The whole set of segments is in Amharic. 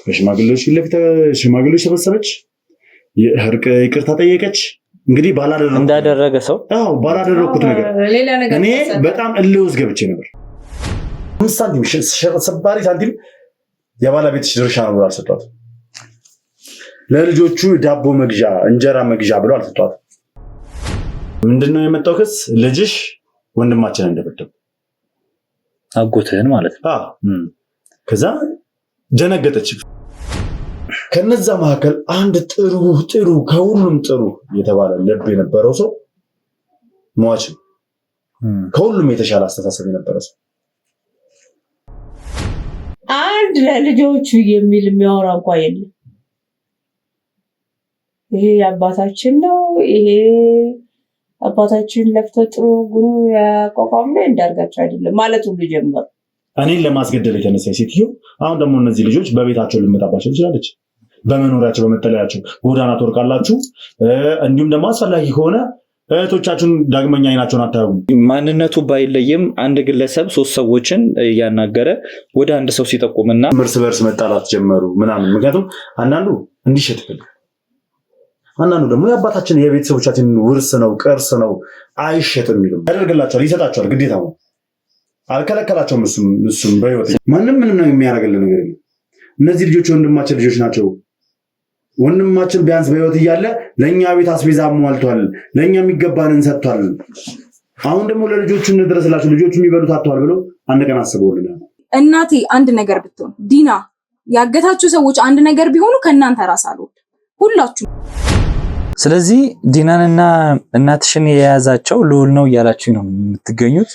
ከሽማግሌዎች ለፊት ሽማግሌዎች ተበሰበች ይቅርታ ጠየቀች እንግዲህ ባላደረኩት እንዳደረገ ሰው ባላደረኩት ነገር እኔ በጣም እልውስ ገብቼ ነበር ሳንቲም ሰባሪ ሳንቲም የባለቤትሽ ድርሻ ነው አልሰጧት ለልጆቹ ዳቦ መግዣ እንጀራ መግዣ ብሎ አልሰጧት ምንድነው የመጣው ክስ ልጅሽ ወንድማችን እንደበደው አጎትህን ማለት ነው ከዛ ጀነገጠች ከነዛ መካከል አንድ ጥሩ ከሁሉም ጥሩ የተባለ ልብ የነበረው ሰው ሟች ከሁሉም የተሻለ አስተሳሰብ የነበረው ሰው አንድ ለልጆቹ የሚል የሚያወራ እንኳን የለም ይሄ አባታችን ነው ይሄ አባታችን ለፍተጥሮ ጉሩ ያቋቋም ነው እንዳርጋቸው አይደለም ማለት ሁሉ ጀመረ እኔን ለማስገደል የተነሳ ሴትዮ አሁን ደግሞ እነዚህ ልጆች በቤታቸው ልመጣባቸው ትችላለች በመኖሪያቸው በመጠለያቸው ጎዳና ተወርቃላችሁ እንዲሁም ደግሞ አስፈላጊ ከሆነ እህቶቻችሁን ዳግመኛ አይናቸውን አታዩም ማንነቱ ባይለይም አንድ ግለሰብ ሶስት ሰዎችን ያናገረ ወደ አንድ ሰው ሲጠቁምና እርስ በርስ መጣላት ጀመሩ ምናምን ምክንያቱም አንዳንዱ እንዲሸጥ ይፈልጋል አንዳንዱ ደግሞ የአባታችን የቤተሰቦቻችን ውርስ ነው ቅርስ ነው አይሸጥም ይሉ ያደርግላቸዋል ይሰጣቸዋል ግዴታ ነው አልከለከላቸውም እሱም በህይወት ምንም ነው የሚያደርግልን ነገር የለም እነዚህ ልጆች ወንድማችን ልጆች ናቸው ወንድማችን ቢያንስ በህይወት እያለ ለኛ ቤት አስቤዛ ሟልቷል ለኛ የሚገባንን ሰጥቷል አሁን ደግሞ ለልጆቹ እንድረስላቸው ልጆቹ የሚበሉት አጥተዋል ብለው አንድ ቀን አስበውልናል እናቴ አንድ ነገር ብትሆን ዲና ያገታችሁ ሰዎች አንድ ነገር ቢሆኑ ከናንተ ራሳሉ ሁላችሁ ስለዚህ ዲናንና እናትሽን የያዛቸው ልዑል ነው ያላችሁ ነው የምትገኙት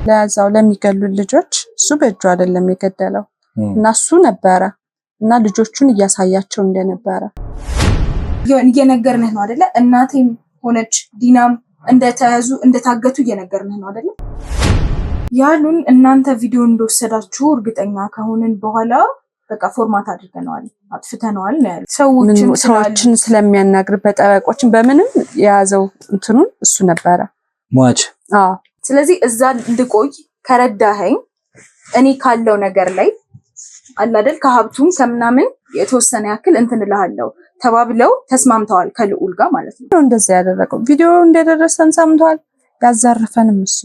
ለያዛው ለሚገሉ ልጆች እሱ በእጁ አይደለም የገደለው እና እሱ ነበረ እና ልጆቹን እያሳያቸው እንደነበረ እየነገርንህ ነው አይደለ እናቴም ሆነች ዲናም እንደተያዙ እንደታገቱ እየነገርንህ ነው አይደለ ያሉን እናንተ ቪዲዮ እንደወሰዳችሁ እርግጠኛ ከሆነን በኋላ በቃ ፎርማት አድርገናል አጥፍተናል ነው ያለው ሰዎችን ስለሚያናግር በጠበቆችን በምንም የያዘው እንትኑን እሱ ነበረ ሟች ስለዚህ እዛ እንድቆይ ከረዳኸኝ እኔ ካለው ነገር ላይ አላደል ከሀብቱም ከምናምን የተወሰነ ያክል እንትንልሃለው ተባብለው ተስማምተዋል ከልዑል ጋር ማለት ነው እንደዚህ ያደረገው ቪዲዮ እንደደረሰን ሰምቷል ያዛርፈንም እሱ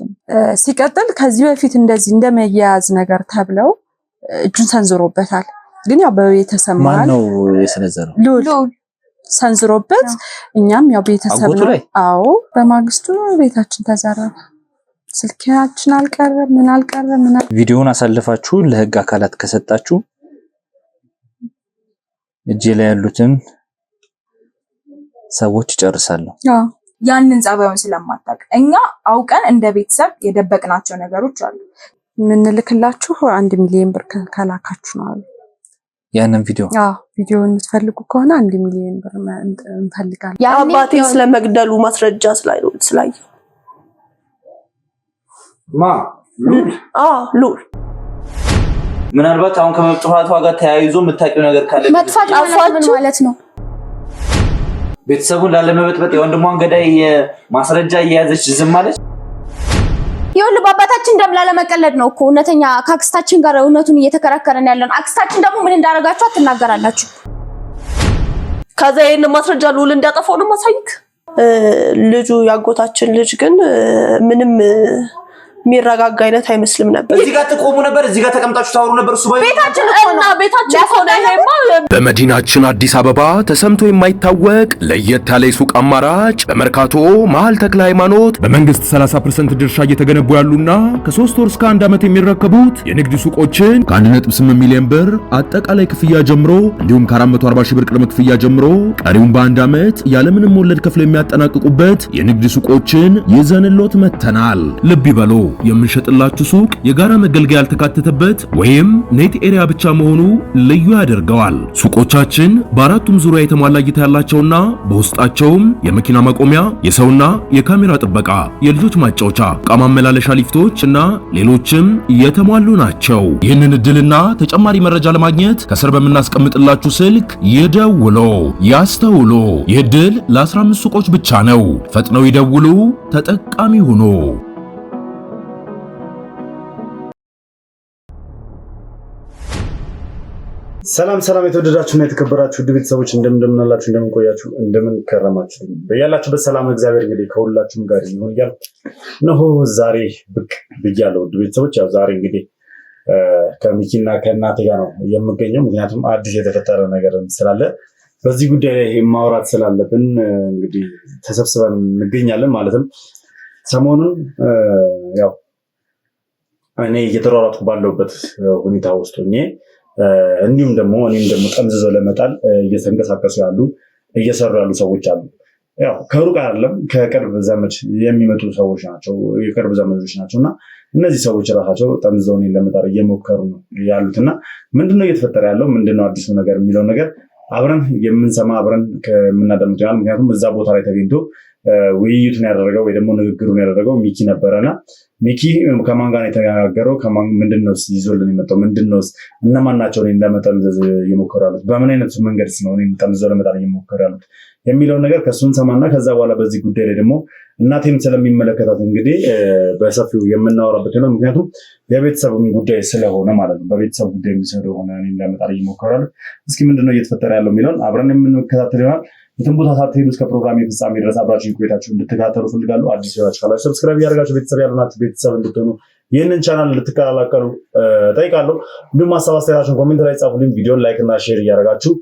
ሲቀጥል ከዚህ በፊት እንደዚህ እንደመያዝ ነገር ተብለው እጁን ሰንዝሮበታል ግን ያው በቤተሰብ ማለት ነው የሰነዘረው ልዑል ሰንዝሮበት እኛም ያው ቤተሰብ ነው አዎ በማግስቱ ቤታችን ተዘረፈ ስልካችን አልቀረ ምን ቪዲዮውን አሳልፋችሁ ለህግ አካላት ከሰጣችሁ እጄ ላይ ያሉትን ሰዎች ይጨርሳሉ ያንን ጻባውን ስለማታውቅ እኛ አውቀን እንደ ቤተሰብ የደበቅናቸው ነገሮች አሉ ምን ልክላችሁ 1 ሚሊዮን ብር ከላካችሁ ነው አሉ ያንን ቪዲዮውን የምትፈልጉ ከሆነ 1 ሚሊዮን ብር እንፈልጋለን አባቴ ስለመግደሉ ማስረጃ ስላየው ልዑል ምናልባት አሁን ከመጥፋቷ ጋር ተያይዞ የምታውቂው ነገር ካለ መጥፋት ማለት ነው ቤተሰቡን ላለመበጥበጥ የወንድሟን ገዳይ ማስረጃ እየያዘች ዝም ማለት ይኸውልህ በአባታችን ደም ላለመቀለድ ነው እኮ እውነተኛ ካክስታችን ጋር እውነቱን እየተከራከረን ያለን አክስታችን ደግሞ ምን እንዳረጋችሁ አትናገራላችሁ ከዛ ይሄን ማስረጃ ልዑል እንዲያጠፋው ነው ማሳይክ ልጁ ያጎታችን ልጅ ግን ምንም ሚራጋጋ አይነት አይመስልም ነበር እዚህ ጋር ተቆሙ ነበር እዚህ ጋር ተቀምጣችሁ ታወሩ ነበር እሱ ቤታችን ሆነ ይሄማ በመዲናችን አዲስ አበባ ተሰምቶ የማይታወቅ ለየት ያለ ሱቅ አማራጭ በመርካቶ መሃል ተክለ ሃይማኖት በመንግስት 30% ድርሻ እየተገነቡ ያሉና ከ3 ወር እስከ 1 ዓመት የሚረከቡት የንግድ ሱቆችን ከ1.8 ሚሊዮን ብር አጠቃላይ ክፍያ ጀምሮ እንዲሁም ከ440 ሺህ ብር ቅድመ ክፍያ ጀምሮ ቀሪውን በ1 ዓመት ያለምንም ወለድ ከፍለው የሚያጠናቅቁበት የንግድ ሱቆችን ይዘንሎት መተናል ልብ ይበሉ የምንሸጥላችሁ ሱቅ የጋራ መገልገያ ያልተካተተበት ወይም ኔት ኤሪያ ብቻ መሆኑ ልዩ ያደርገዋል ሱቆቻችን በአራቱም ዙሪያ የተሟላ እይታ ያላቸውና በውስጣቸውም የመኪና ማቆሚያ የሰውና የካሜራ ጥበቃ የልጆች ማጫወቻ ዕቃ ማመላለሻ ሊፍቶችና ሌሎችም የተሟሉ ናቸው ይህንን እድልና ተጨማሪ መረጃ ለማግኘት ከስር በመናስቀምጥላችሁ ስልክ ይደውሉ ያስተውሉ ይህ እድል ለ15 ሱቆች ብቻ ነው ፈጥነው ይደውሉ ተጠቃሚ ሁኑ ሰላም የተወደዳችሁና የተከበራችሁ ውድ ቤተሰቦች እንደምናላችሁ እንደምንቆያችሁ እንደምንከረማችሁ በያላችሁበት ሰላም እግዚአብሔር እንግዲህ ከሁላችሁም ጋር ይሁን እያልኩ እነሆ ዛሬ ብቅ ብያለሁ። ውድ ቤተሰቦች ያው ዛሬ እንግዲህ ከሚኪና ከእናቴ ጋር ነው የምገኘው። ምክንያቱም አዲስ የተፈጠረ ነገር ስላለ በዚህ ጉዳይ ላይ ማውራት ስላለብን እንግዲህ ተሰብስበን እንገኛለን። ማለትም ሰሞኑን ያው እኔ እየተሯሯጥኩ ባለሁበት ሁኔታ ውስጥ ሆኜ እንዲሁም ደግሞ እኔም ደግሞ ጠምዝዘው ለመጣል እየተንቀሳቀሱ ያሉ እየሰሩ ያሉ ሰዎች አሉ። ያው ከሩቅ አይደለም ከቅርብ ዘመድ የሚመጡ ሰዎች ናቸው፣ የቅርብ ዘመዶች ናቸው እና እነዚህ ሰዎች ራሳቸው ጠምዝዘው እኔን ለመጣል እየሞከሩ ነው ያሉትና ምንድነው እየተፈጠረ ያለው ምንድነው አዲሱ ነገር የሚለው ነገር አብረን የምንሰማ አብረን ከምናደምጥ ይሆናል። ምክንያቱም እዛ ቦታ ላይ ተገኝቶ ውይይቱን ያደረገው ወይ ደግሞ ንግግሩን ያደረገው ሚኪ ነበረና ሚኪ ከማን ጋር የተነጋገረው ምንድነው ይዞልን የመጣው ምንድነው እነማን ናቸው እኔን ለመጠምዘዝ እየሞከሩ ያሉት በምን አይነት መንገድ ነው እኔን ጠምዝዘው ለመጣል እየሞከሩ ያሉት የሚለውን ነገር ከሱን ሰማና ከዛ በኋላ በዚህ ጉዳይ ላይ ደግሞ እናቴም ስለሚመለከታት እንግዲህ በሰፊው የምናወራበት ነው። ምክንያቱም የቤተሰብም ጉዳይ ስለሆነ ማለት ነው። በቤተሰብ ጉዳይ ስለሆነ እኔን ለመጣል እየሞከሩ ያሉት እስኪ ምንድነው እየተፈጠረ ያለው የሚለውን አብረን የምንከታተል ይሆናል። የትም ቦታ ሳትሄዱ እስከ ፕሮግራም ፍጻሜ ድረስ አብራችሁን ቆይታችሁ እንድትከታተሉ ፈልጋለሁ። አዲስ ሰዎች ካላችሁ ሰብስክራይብ ያደርጋችሁ ቤተሰብ ያሉናችሁ ቤተሰብ እንድትሆኑ ይህንን ቻናል እንድትቀላቀሉ ጠይቃለሁ። እንዲሁም ሀሳብ አስተያየታችሁን ኮሜንት ላይ ጻፉልኝ። ቪዲዮን ላይክ እና ሼር እያደረጋችሁ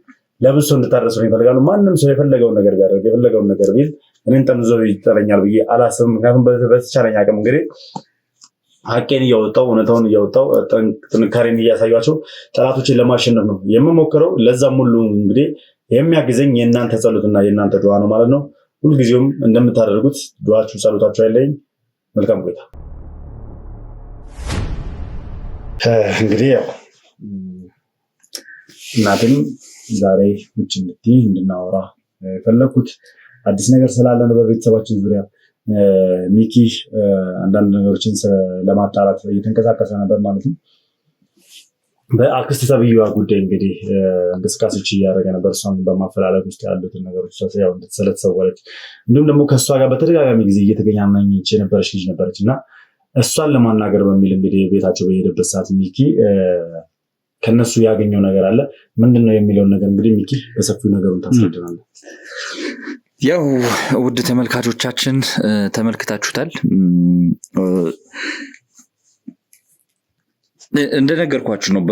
ለብዙ ሰው እንድታደርሱልኝ እፈልጋለሁ። ማንም ሰው የፈለገውን ነገር ቢያደርግ የፈለገውን ነገር ቢል እኔን ጠምዝዞ ይጠለኛል ብዬ አላስብም። ምክንያቱም በተቻለኝ አቅም እንግዲህ ሀቄን እያወጣው እውነታውን እያወጣው ጥንካሬን እያሳያቸው ጠላቶችን ለማሸነፍ ነው የምሞክረው። ለዛም ሁሉ እንግዲህ የሚያግዘኝ የእናንተ ጸሎትና የእናንተ ዱዓ ነው ማለት ነው። ሁልጊዜውም እንደምታደርጉት ዱዓችሁ ጸሎታችሁ አይለኝ። መልካም ቆይታ። እንግዲህ ያው እናቴም ዛሬ ውጭ እንድናወራ የፈለኩት አዲስ ነገር ስላለ ነው። በቤተሰባችን ዙሪያ ሚኪ አንዳንድ ነገሮችን ለማጣራት እየተንቀሳቀሰ ነበር ማለት ነው። በአክስት ተብዬዋ ጉዳይ እንግዲህ እንቅስቃሴዎች እያደረገ ነበር። እሷን በማፈላለግ ውስጥ ያሉትን ነገሮች ያው ስለተሰወረች እንዲሁም ደግሞ ከእሷ ጋር በተደጋጋሚ ጊዜ እየተገናኘች የነበረች ልጅ ነበረች እና እሷን ለማናገር በሚል እንግዲህ ቤታቸው በሄደበት ሰዓት ሚኪ ከነሱ ያገኘው ነገር አለ። ምንድነው የሚለውን ነገር እንግዲህ ሚኪ በሰፊው ነገሩን ታስረድናለህ። ያው ውድ ተመልካቾቻችን ተመልክታችሁታል። እንደነገርኳችሁ ነው።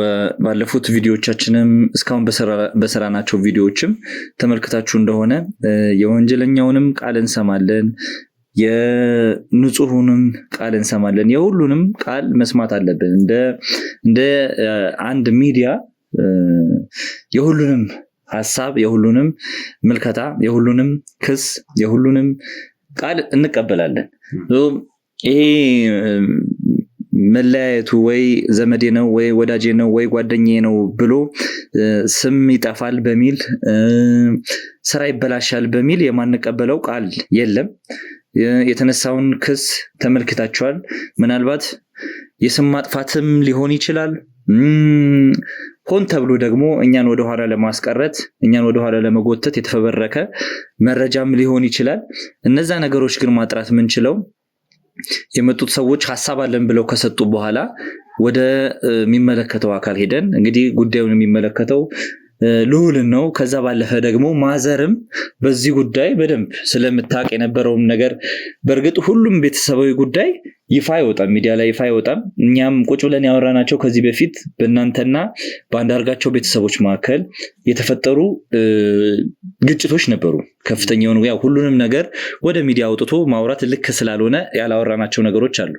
ባለፉት ቪዲዮዎቻችንም እስካሁን በሰራናቸው ቪዲዮዎችም ተመልክታችሁ እንደሆነ የወንጀለኛውንም ቃል እንሰማለን፣ የንጹሑንም ቃል እንሰማለን። የሁሉንም ቃል መስማት አለብን። እንደ አንድ ሚዲያ የሁሉንም ሀሳብ፣ የሁሉንም ምልከታ፣ የሁሉንም ክስ፣ የሁሉንም ቃል እንቀበላለን። ይሄ መለያየቱ ወይ ዘመዴ ነው ወይ ወዳጄ ነው ወይ ጓደኛዬ ነው ብሎ ስም ይጠፋል በሚል ስራ ይበላሻል በሚል የማንቀበለው ቃል የለም። የተነሳውን ክስ ተመልክታችኋል። ምናልባት የስም ማጥፋትም ሊሆን ይችላል። ሆን ተብሎ ደግሞ እኛን ወደኋላ ለማስቀረት እኛን ወደኋላ ለመጎተት የተፈበረከ መረጃም ሊሆን ይችላል። እነዛ ነገሮች ግን ማጥራት ምንችለው የመጡት ሰዎች ሐሳብ አለን ብለው ከሰጡ በኋላ ወደ የሚመለከተው አካል ሄደን እንግዲህ ጉዳዩን የሚመለከተው ልዑልን ነው። ከዛ ባለፈ ደግሞ ማዘርም በዚህ ጉዳይ በደንብ ስለምታውቅ የነበረውን ነገር በእርግጥ ሁሉም ቤተሰባዊ ጉዳይ ይፋ አይወጣም፣ ሚዲያ ላይ ይፋ አይወጣም። እኛም ቁጭ ብለን ያወራናቸው ከዚህ በፊት በእናንተና በአንዳርጋቸው ቤተሰቦች መካከል የተፈጠሩ ግጭቶች ነበሩ። ከፍተኛ የሆኑ ያው ሁሉንም ነገር ወደ ሚዲያ አውጥቶ ማውራት ልክ ስላልሆነ ያላወራናቸው ነገሮች አሉ።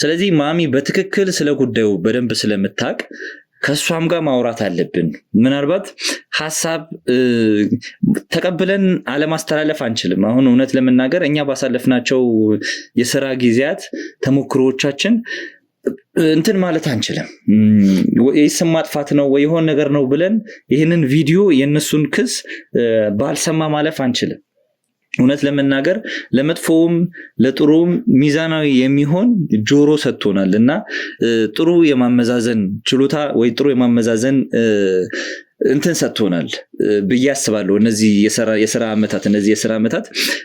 ስለዚህ ማሚ በትክክል ስለ ጉዳዩ በደንብ ስለምታውቅ ከሷም ጋር ማውራት አለብን። ምናልባት ሐሳብ ተቀብለን አለማስተላለፍ አንችልም። አሁን እውነት ለመናገር እኛ ባሳለፍናቸው የሥራ ጊዜያት ተሞክሮዎቻችን እንትን ማለት አንችልም። የስም ማጥፋት ነው ወይ የሆነ ነገር ነው ብለን ይህንን ቪዲዮ የነሱን ክስ ባልሰማ ማለፍ አንችልም። እውነት ለመናገር ለመጥፎም ለጥሩም ሚዛናዊ የሚሆን ጆሮ ሰጥቶናል እና ጥሩ የማመዛዘን ችሎታ ወይ ጥሩ የማመዛዘን እንትን ሰጥቶናል ብዬ አስባለሁ። እነዚህ የሥራ ዓመታት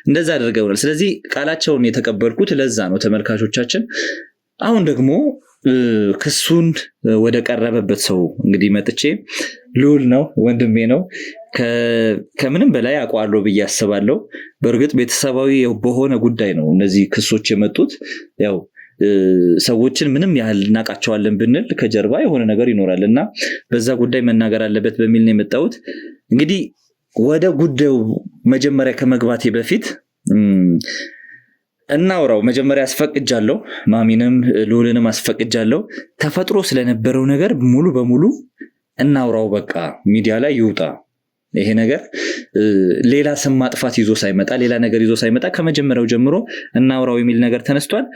እንደዛ አድርገውናል። ስለዚህ ቃላቸውን የተቀበልኩት ለዛ ነው ተመልካቾቻችን። አሁን ደግሞ ክሱን ወደ ቀረበበት ሰው እንግዲህ መጥቼ ልዑል ነው ወንድሜ ነው ከምንም በላይ አውቀዋለሁ ብዬ አስባለሁ። በእርግጥ ቤተሰባዊ በሆነ ጉዳይ ነው እነዚህ ክሶች የመጡት። ያው ሰዎችን ምንም ያህል እናውቃቸዋለን ብንል ከጀርባ የሆነ ነገር ይኖራል እና በዛ ጉዳይ መናገር አለበት በሚል ነው የመጣሁት። እንግዲህ ወደ ጉዳዩ መጀመሪያ ከመግባቴ በፊት እናውራው። መጀመሪያ አስፈቅጃለሁ፣ ማሚንም ልዑልንም አስፈቅጃለሁ። ተፈጥሮ ስለነበረው ነገር ሙሉ በሙሉ እናውራው። በቃ ሚዲያ ላይ ይውጣ ይሄ ነገር። ሌላ ስም ማጥፋት ይዞ ሳይመጣ ሌላ ነገር ይዞ ሳይመጣ ከመጀመሪያው ጀምሮ እናውራው የሚል ነገር ተነስቷል።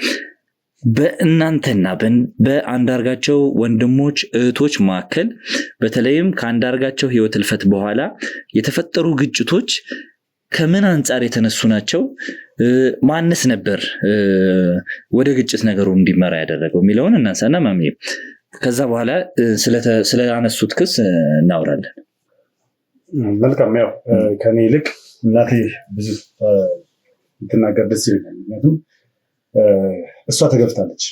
በእናንተና በአንዳርጋቸው ወንድሞች እህቶች መካከል በተለይም ከአንዳርጋቸው ህይወት እልፈት በኋላ የተፈጠሩ ግጭቶች ከምን አንጻር የተነሱ ናቸው? ማንስ ነበር ወደ ግጭት ነገሩ እንዲመራ ያደረገው የሚለውን እናንሳና ማሚ ከዛ በኋላ ስለአነሱት ክስ እናወራለን። መልካም። ያው ከኔ ይልቅ እናቴ ብዙ ትናገር ደስ ይለኛል። ምክንያቱም እሷ ተገፍታለች።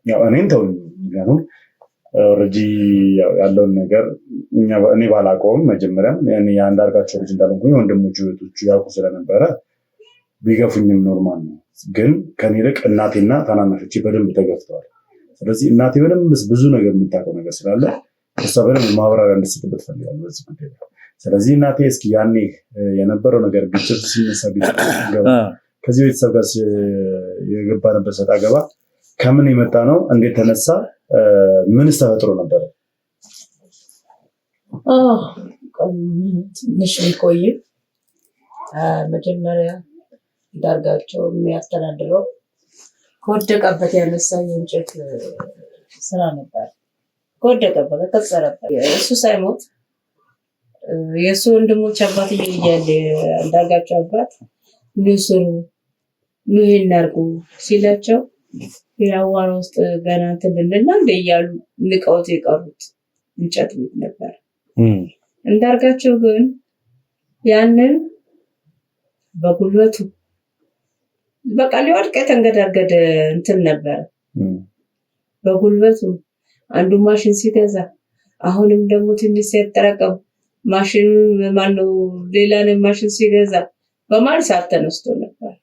ያው እኔም ተው፣ ምክንያቱም ኦልሬዲ ያለውን ነገር እኔ ባላውቀውም መጀመሪያም የአንዳርጋቸው ልጅ እንዳልሆንኩኝ ወንድሞቹ እህቶቹ ያውቁ ስለነበረ ቢገፉኝም ኖርማል ነው። ግን ከኔ ይልቅ እናቴና ታናናሾቼ በደንብ ተገፍተዋል። ስለዚህ እናቴ በደንብ ብዙ ነገር የምታውቀው ነገር ስላለ እሷ በደንብ ማብራሪያ እንድትሰጥበት ፈልጋለሁ በዚህ ጉዳይ። ስለዚህ እናቴ እስኪ ያኔ የነበረው ነገር ግጭት ሲነሳ ከዚህ ቤተሰብ ጋር የገባንበት ሰጣ ገባ ከምን የመጣ ነው? እንዴት ተነሳ? ምንስ ተፈጥሮ ነበረ? ትንሽ ሊቆይ መጀመሪያ አንዳርጋቸው የሚያስተዳድረው ከወደቀበት ያነሳ የእንጨት ስራ ነበር። ከወደቀበት ከቀጸረበት እሱ ሳይሞት የእሱ ወንድሞች አባትዬ እያለ አንዳርጋቸው አባት ንስሩ ይህን አድርጉ ሲላቸው የአዋራ ውስጥ ገና ትልልና እንደ እያሉ ንቀውት የቀሩት እንጨት ቤት ነበር። አንዳርጋቸው ግን ያንን በጉልበቱ በቃ ሊወድቅ የተንገዳገደ እንትን ነበር። በጉልበቱ አንዱ ማሽን ሲገዛ አሁንም ደግሞ ትንሽ ሲያጠራቀም ማሽን ማነው ሌላንም ማሽን ሲገዛ በመሀል ሰዓት ተነስቶ ነበር።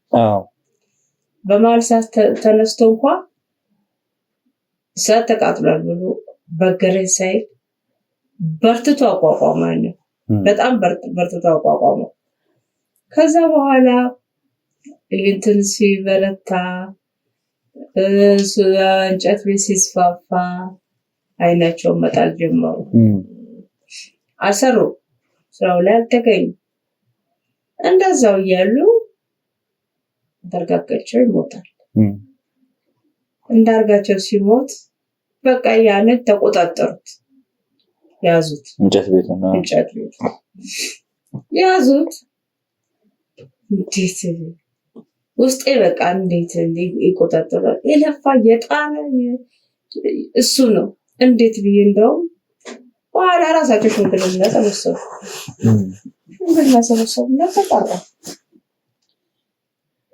በመሀል ሰዓት ተነስቶ እንኳን እሳት ተቃጥሏል ብሎ በገረኝ ሳይል በርትቶ አቋቋመ ነው። በጣም በርትቶ አቋቋመ። ከዛ በኋላ እንትን ሲበረታ እንጨት ቤት ሲስፋፋ አይናቸውን መጣል ጀመሩ። አልሰሩ፣ ስራው ላይ አልተገኙ። እንደዛው እያሉ አንዳርጋቸው ይሞታል። አንዳርጋቸው ሲሞት በቃ ያንን ተቆጣጠሩት፣ ያዙት። እንጨት ቤት ያዙት። እንዴት ውስጤ በቃ እንዴት ይቆጣጠራል? የለፋ የጣረ እሱ ነው። እንዴት ብዬ እንደውም በኋላ ራሳቸው ሽምግልና ተመሰሉ። ሽምግልና ተመሰሉና ተጣራ።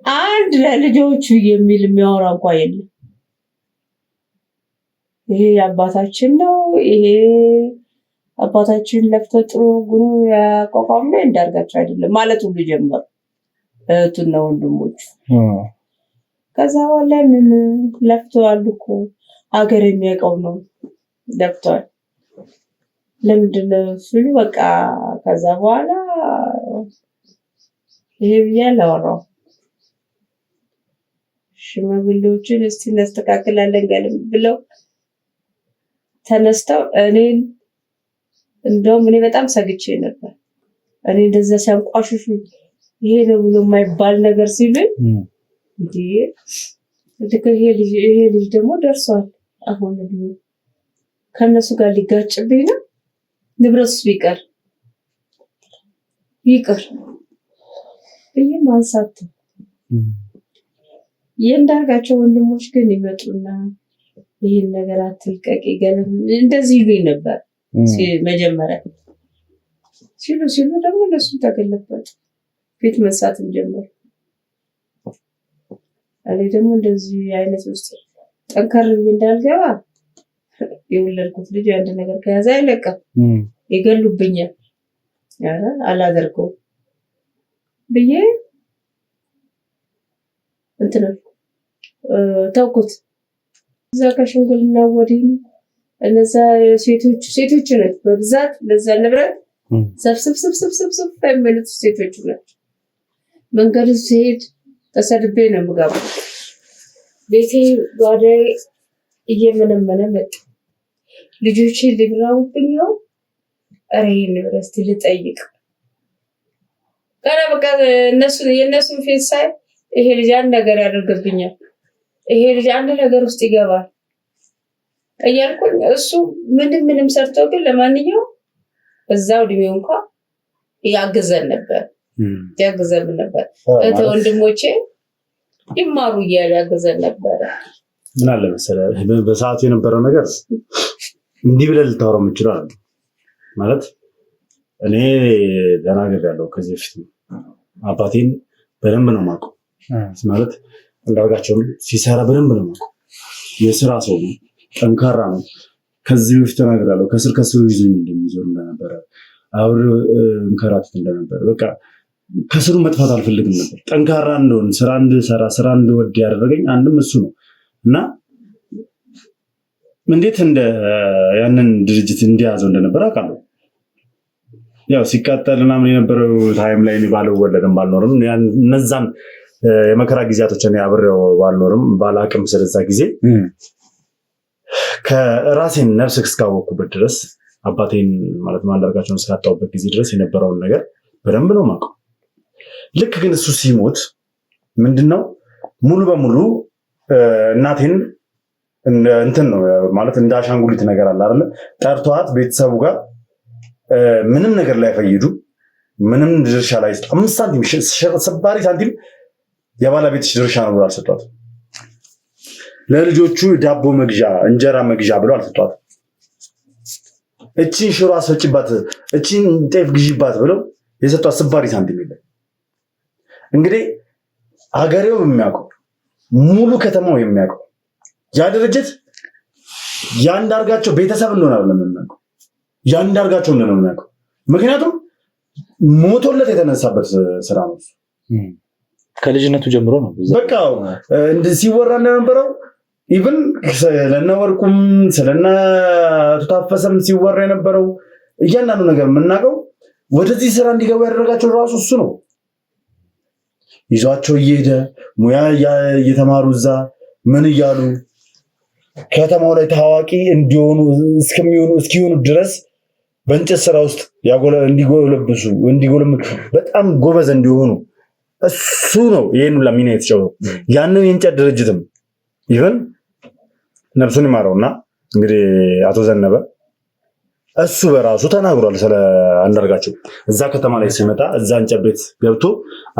አንድ ለልጆቹ የሚል የሚያወራ እንኳን የለም። ይሄ አባታችን ነው፣ ይሄ አባታችን ለፍቶ ጥሩ ጉሩ ያቋቋም ላይ አንዳርጋቸው አይደለም ማለት ሁሉ ጀመሩ። እህቱና ወንድሞቹ ከዛ በኋላ ምን ለፍተዋል እኮ ሀገር የሚያውቀው ነው ለፍተዋል። ለምንድን ነው ሲሉ በቃ ከዛ በኋላ ይሄ ብዬ አላወራሁም። ሽማግሌዎችን እስቲ እናስተካክላለን ጋልም ብለው ተነስተው እኔን እንደውም እኔ በጣም ሰግቼ ነበር። እኔ እንደዛ ሲያንቋሽሹ ይሄ ነው ብሎ የማይባል ነገር ሲሉኝ እንዴ ይሄ ልጅ ደግሞ ደርሷል። አሁን ከነሱ ጋር ሊጋጭብኝ ነው። ንብረቱስ ቢቀር ይቅር ብዬ ማንሳት። የአንዳርጋቸው ወንድሞች ግን ይመጡና ይህን ነገር አትልቀቂ ገለም እንደዚህ ይሉኝ ነበር። መጀመሪያ ሲሉ ደግሞ እነሱም ተገለበጡ፣ ፊት መንሳትም ጀመሩ። እኔ ደግሞ እንደዚህ አይነት ውስጥ ጠንከር እንዳልገባ የወለድኩት ልጅ አንድ ነገር ከያዘ አይለቀም፣ ይገሉብኛል፣ አላደርገውም ብዬ እንትን ተውኩት። እዛ ከሽምግልና ወዲህ እነዛ ሴቶች ናቸው በብዛት ለዛ ንብረት ሰብስብ የሚሉት ሴቶች ናቸው። መንገዱ ሲሄድ ተሰድቤ ነው የምገባው። ቤቴ ጓዳዬ እየመነመነ መጣ። ልጆቼ ሊብራውብኝ ነው። ኧረ ይሄን ንብረት እስኪ ልጠይቅ ገና በቃ የእነሱን ፊት ሳይ ይሄ ልጅ አንድ ነገር ያደርግብኛል፣ ይሄ ልጅ አንድ ነገር ውስጥ ይገባል እያልኩኝ እሱ ምንም ሰርቶ ግን ለማንኛውም እዛው እድሜው እንኳን ያግዘን ነበር። ወንድሞቼ ይማሩ እያለ ያግዘን ነበር። ምን አለ መሰለህ በሰዓቱ የነበረው ነገር እንዲህ ብለህ ልታወራው የምችለው አለ ማለት እኔ ተናግሬያለሁ። ከዚህ በፊት አባቴን በደንብ ነው የማውቀው። ማለት እንዳርጋቸውም ሲሰራ በደንብ ነው የማውቀው። የስራ ሰው ነው፣ ጠንካራ ነው። ከዚህ በፊት ተናግሬያለሁ። ከስር ይዞኝ እንደሚዞር እንደነበረ አብሬው እንከራተት እንደነበረ በቃ ከስሩ መጥፋት አልፈልግም ነበር። ጠንካራ እንደሆን ስራ እንድሰራ ስራ እንድወድ ያደረገኝ አንድም እሱ ነው እና እንዴት ያንን ድርጅት እንዲያዘው እንደነበረ አውቃለሁ። ያው ሲቃጠል ምናምን የነበረው ታይም ላይ ባልወለድም ባልኖርም እነዛን የመከራ ጊዜያቶችን አብሬው ባልኖርም ባላቅም ስለዛ ጊዜ ከራሴን ነፍስ እስካወቅኩበት ድረስ አባቴን ማለት አንዳርጋቸውን እስካጣሁበት ጊዜ ድረስ የነበረውን ነገር በደንብ ነው የማውቀው። ልክ ግን እሱ ሲሞት ምንድነው ሙሉ በሙሉ እናቴን እንትን ነው ማለት እንደ አሻንጉሊት ነገር አለ አይደል? ጠርቷት ቤተሰቡ ጋር ምንም ነገር ላይ ፈይዱ ምንም ድርሻ ላይ 5 ሳንቲም ሰባሪ ሳንቲም የባለቤትሽ ድርሻ ነው ብሎ አልሰጧት። ለልጆቹ ዳቦ መግዣ እንጀራ መግዣ ብሎ አልሰጧት። እቺን ሽሮ አስፈጭባት፣ እቺን ጤፍ ግዢባት ብለው የሰጧት ሰባሪ ሳንቲም የለም። እንግዲህ ሀገሬው የሚያውቀው ሙሉ ከተማው የሚያውቀው ያ ድርጅት ያንዳርጋቸው ቤተሰብ እንደሆነ አይደለም የሚያውቀው፣ ያንዳርጋቸው እንደሆነ ነው የሚያውቀው። ምክንያቱም ሞቶለት የተነሳበት ስራ ነው። ከልጅነቱ ጀምሮ ነው በቃ ሲወራ እንደነበረው ኢቭን ስለነወርቁም ስለነቱታፈሰም ሲወራ የነበረው እያንዳንዱ ነገር የምናውቀው ወደዚህ ስራ እንዲገቡ ያደረጋቸው ራሱ እሱ ነው። ይዟቸው እየሄደ ሙያ እየተማሩ እዛ ምን እያሉ ከተማው ላይ ታዋቂ እስኪሆኑ ድረስ በእንጨት ስራ ውስጥ እንዲጎለምሱ በጣም ጎበዝ እንዲሆኑ እሱ ነው ይሄን ሁላ ሚና የተጫወተው። ያንን የእንጨት ድርጅትም ይሁን ነፍሱን ይማረውና እንግዲህ አቶ ዘነበ እሱ በራሱ ተናግሯል ስለ አንዳርጋቸው። እዛ ከተማ ላይ ሲመጣ እዛ እንጨት ቤት ገብቶ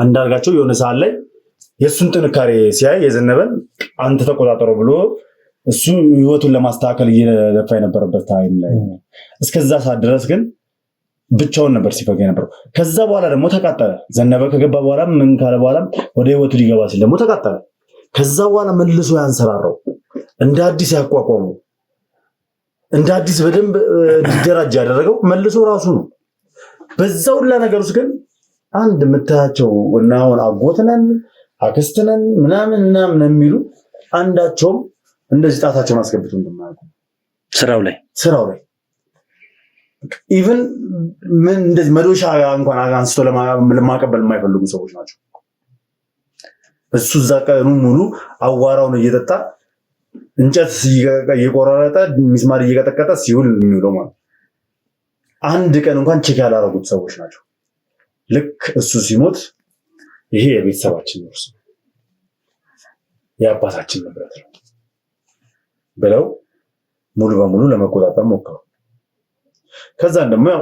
አንዳርጋቸው የሆነ ሰዓት ላይ የሱን ጥንካሬ ሲያይ የዘነበን አንተ ተቆጣጠረው ብሎ እሱ ህይወቱን ለማስተካከል እየለፋ የነበረበት ታይም ላይ እስከዛ ሰዓት ድረስ ግን ብቻውን ነበር ሲፈጋ የነበረው። ከዛ በኋላ ደግሞ ተቃጠለ። ዘነበ ከገባ በኋላ ምን ካለ በኋላ ወደ ህይወቱ ሊገባ ሲል ደግሞ ተቃጠለ። ከዛ በኋላ መልሶ ያንሰራራው እንደ አዲስ ያቋቋሙ እንደ አዲስ በደንብ እንዲደራጅ ያደረገው መልሶ ራሱ ነው። በዛው ሁላ ነገር ውስጥ ግን አንድ የምታያቸው እና አሁን አጎትነን አክስትነን ምናምን የሚሉ አንዳቸውም እንደዚህ ጣታቸውን አስገብቶ እንደማያውቁ ስራው ላይ ኢቭን ምን እንደዚህ መዶሻ እንኳን አንስቶ ለማቀበል የማይፈልጉ ሰዎች ናቸው። እሱ እዛ ቀኑ ሙሉ አዋራውን እየጠጣ እንጨት እየቆራረጠ ሚስማር እየቀጠቀጠ ሲውል የሚውለው ማለት አንድ ቀን እንኳን ቼክ ያላረጉት ሰዎች ናቸው። ልክ እሱ ሲሞት ይሄ የቤተሰባችን ውርስ የአባታችን ንብረት ነው ብለው ሙሉ በሙሉ ለመቆጣጠር ሞከሩ። ከዛን ደግሞ ያው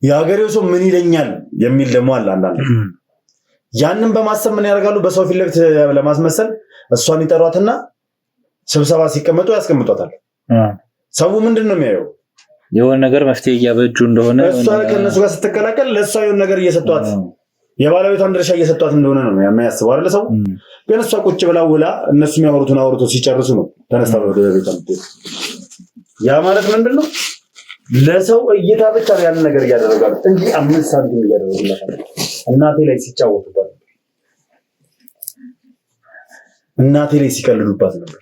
የሀገሬው ሰው ምን ይለኛል የሚል ደግሞ አለ። አንዳንድ ያንን በማሰብ ምን ያደርጋሉ? በሰው ፊት ለፊት ለማስመሰል እሷን ይጠሯትና ስብሰባ ሲቀመጡ ያስቀምጧታል። ሰው ምንድን ነው የሚያየው? የሆነ ነገር መፍትሄ እያበጁ እንደሆነ እሷ ከነሱ ጋር ስትቀላቀል ለእሷ የሆነ ነገር እየሰጧት የባለቤቷን ድርሻ እየሰጧት እንደሆነ ነው የሚያስበው አይደል ሰው። ግን እሷ ቁጭ ብላ ውላ እነሱ የሚያወሩትን አውርቶ ሲጨርሱ ነው ተነስታ ወደ ቤቷ የምትሄድ። ያ ማለት ምንድነው? ለሰው እይታ ብቻ ነው ያን ነገር እያደረጋሉ እንጂ 5 ሳንቲም እያደረጉላት እናቴ ላይ ሲጫወቱባት፣ እናቴ ላይ ሲቀልዱባት ነበር።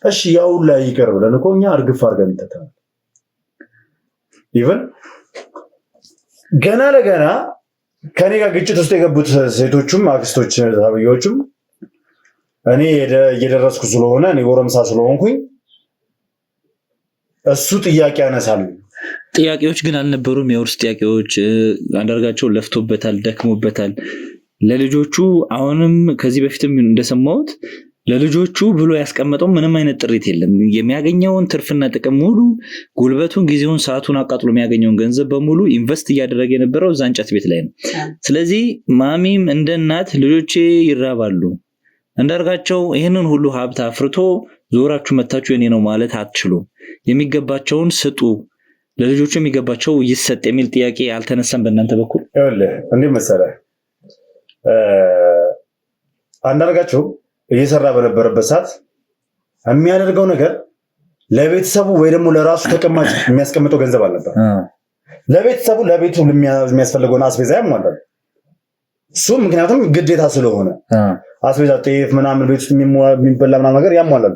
እሺ ያው ላይ ይቀር ብለን እኮ እኛ እርግፍ አድርገን እንተታለን። ኢቭን ገና ለገና ከኔ ጋር ግጭት ውስጥ የገቡት ሴቶቹም አክስቶች ታብዮቹም እኔ እየደረስኩ ስለሆነ እኔ ጎረምሳ ስለሆንኩኝ እሱ ጥያቄ ያነሳሉ። ጥያቄዎች ግን አልነበሩም። የውርስ ጥያቄዎች አንዳርጋቸው ለፍቶበታል፣ ደክሞበታል ለልጆቹ። አሁንም ከዚህ በፊትም እንደሰማሁት ለልጆቹ ብሎ ያስቀመጠው ምንም አይነት ጥሪት የለም። የሚያገኘውን ትርፍና ጥቅም ሙሉ ጉልበቱን፣ ጊዜውን፣ ሰዓቱን አቃጥሎ የሚያገኘውን ገንዘብ በሙሉ ኢንቨስት እያደረገ የነበረው እዛ እንጨት ቤት ላይ ነው። ስለዚህ ማሚም እንደ እናት ልጆቼ ይራባሉ፣ አንዳርጋቸው ይህንን ሁሉ ሀብት አፍርቶ ዞራችሁ መታችሁ የኔ ነው ማለት አትችሉም፣ የሚገባቸውን ስጡ፣ ለልጆቹ የሚገባቸው ይሰጥ የሚል ጥያቄ አልተነሳም በእናንተ በኩል? እንዴ መሰለህ አንዳርጋቸው እየሰራ በነበረበት ሰዓት የሚያደርገው ነገር ለቤተሰቡ ወይ ደግሞ ለራሱ ተቀማጭ የሚያስቀምጠው ገንዘብ አልነበር። ለቤተሰቡ ለቤቱ የሚያስፈልገውን አስቤዛ ያሟላል እሱ፣ ምክንያቱም ግዴታ ስለሆነ አስቤዛ፣ ጤፍ ምናምን ቤት ውስጥ የሚበላ ምናምን ነገር ያሟላል።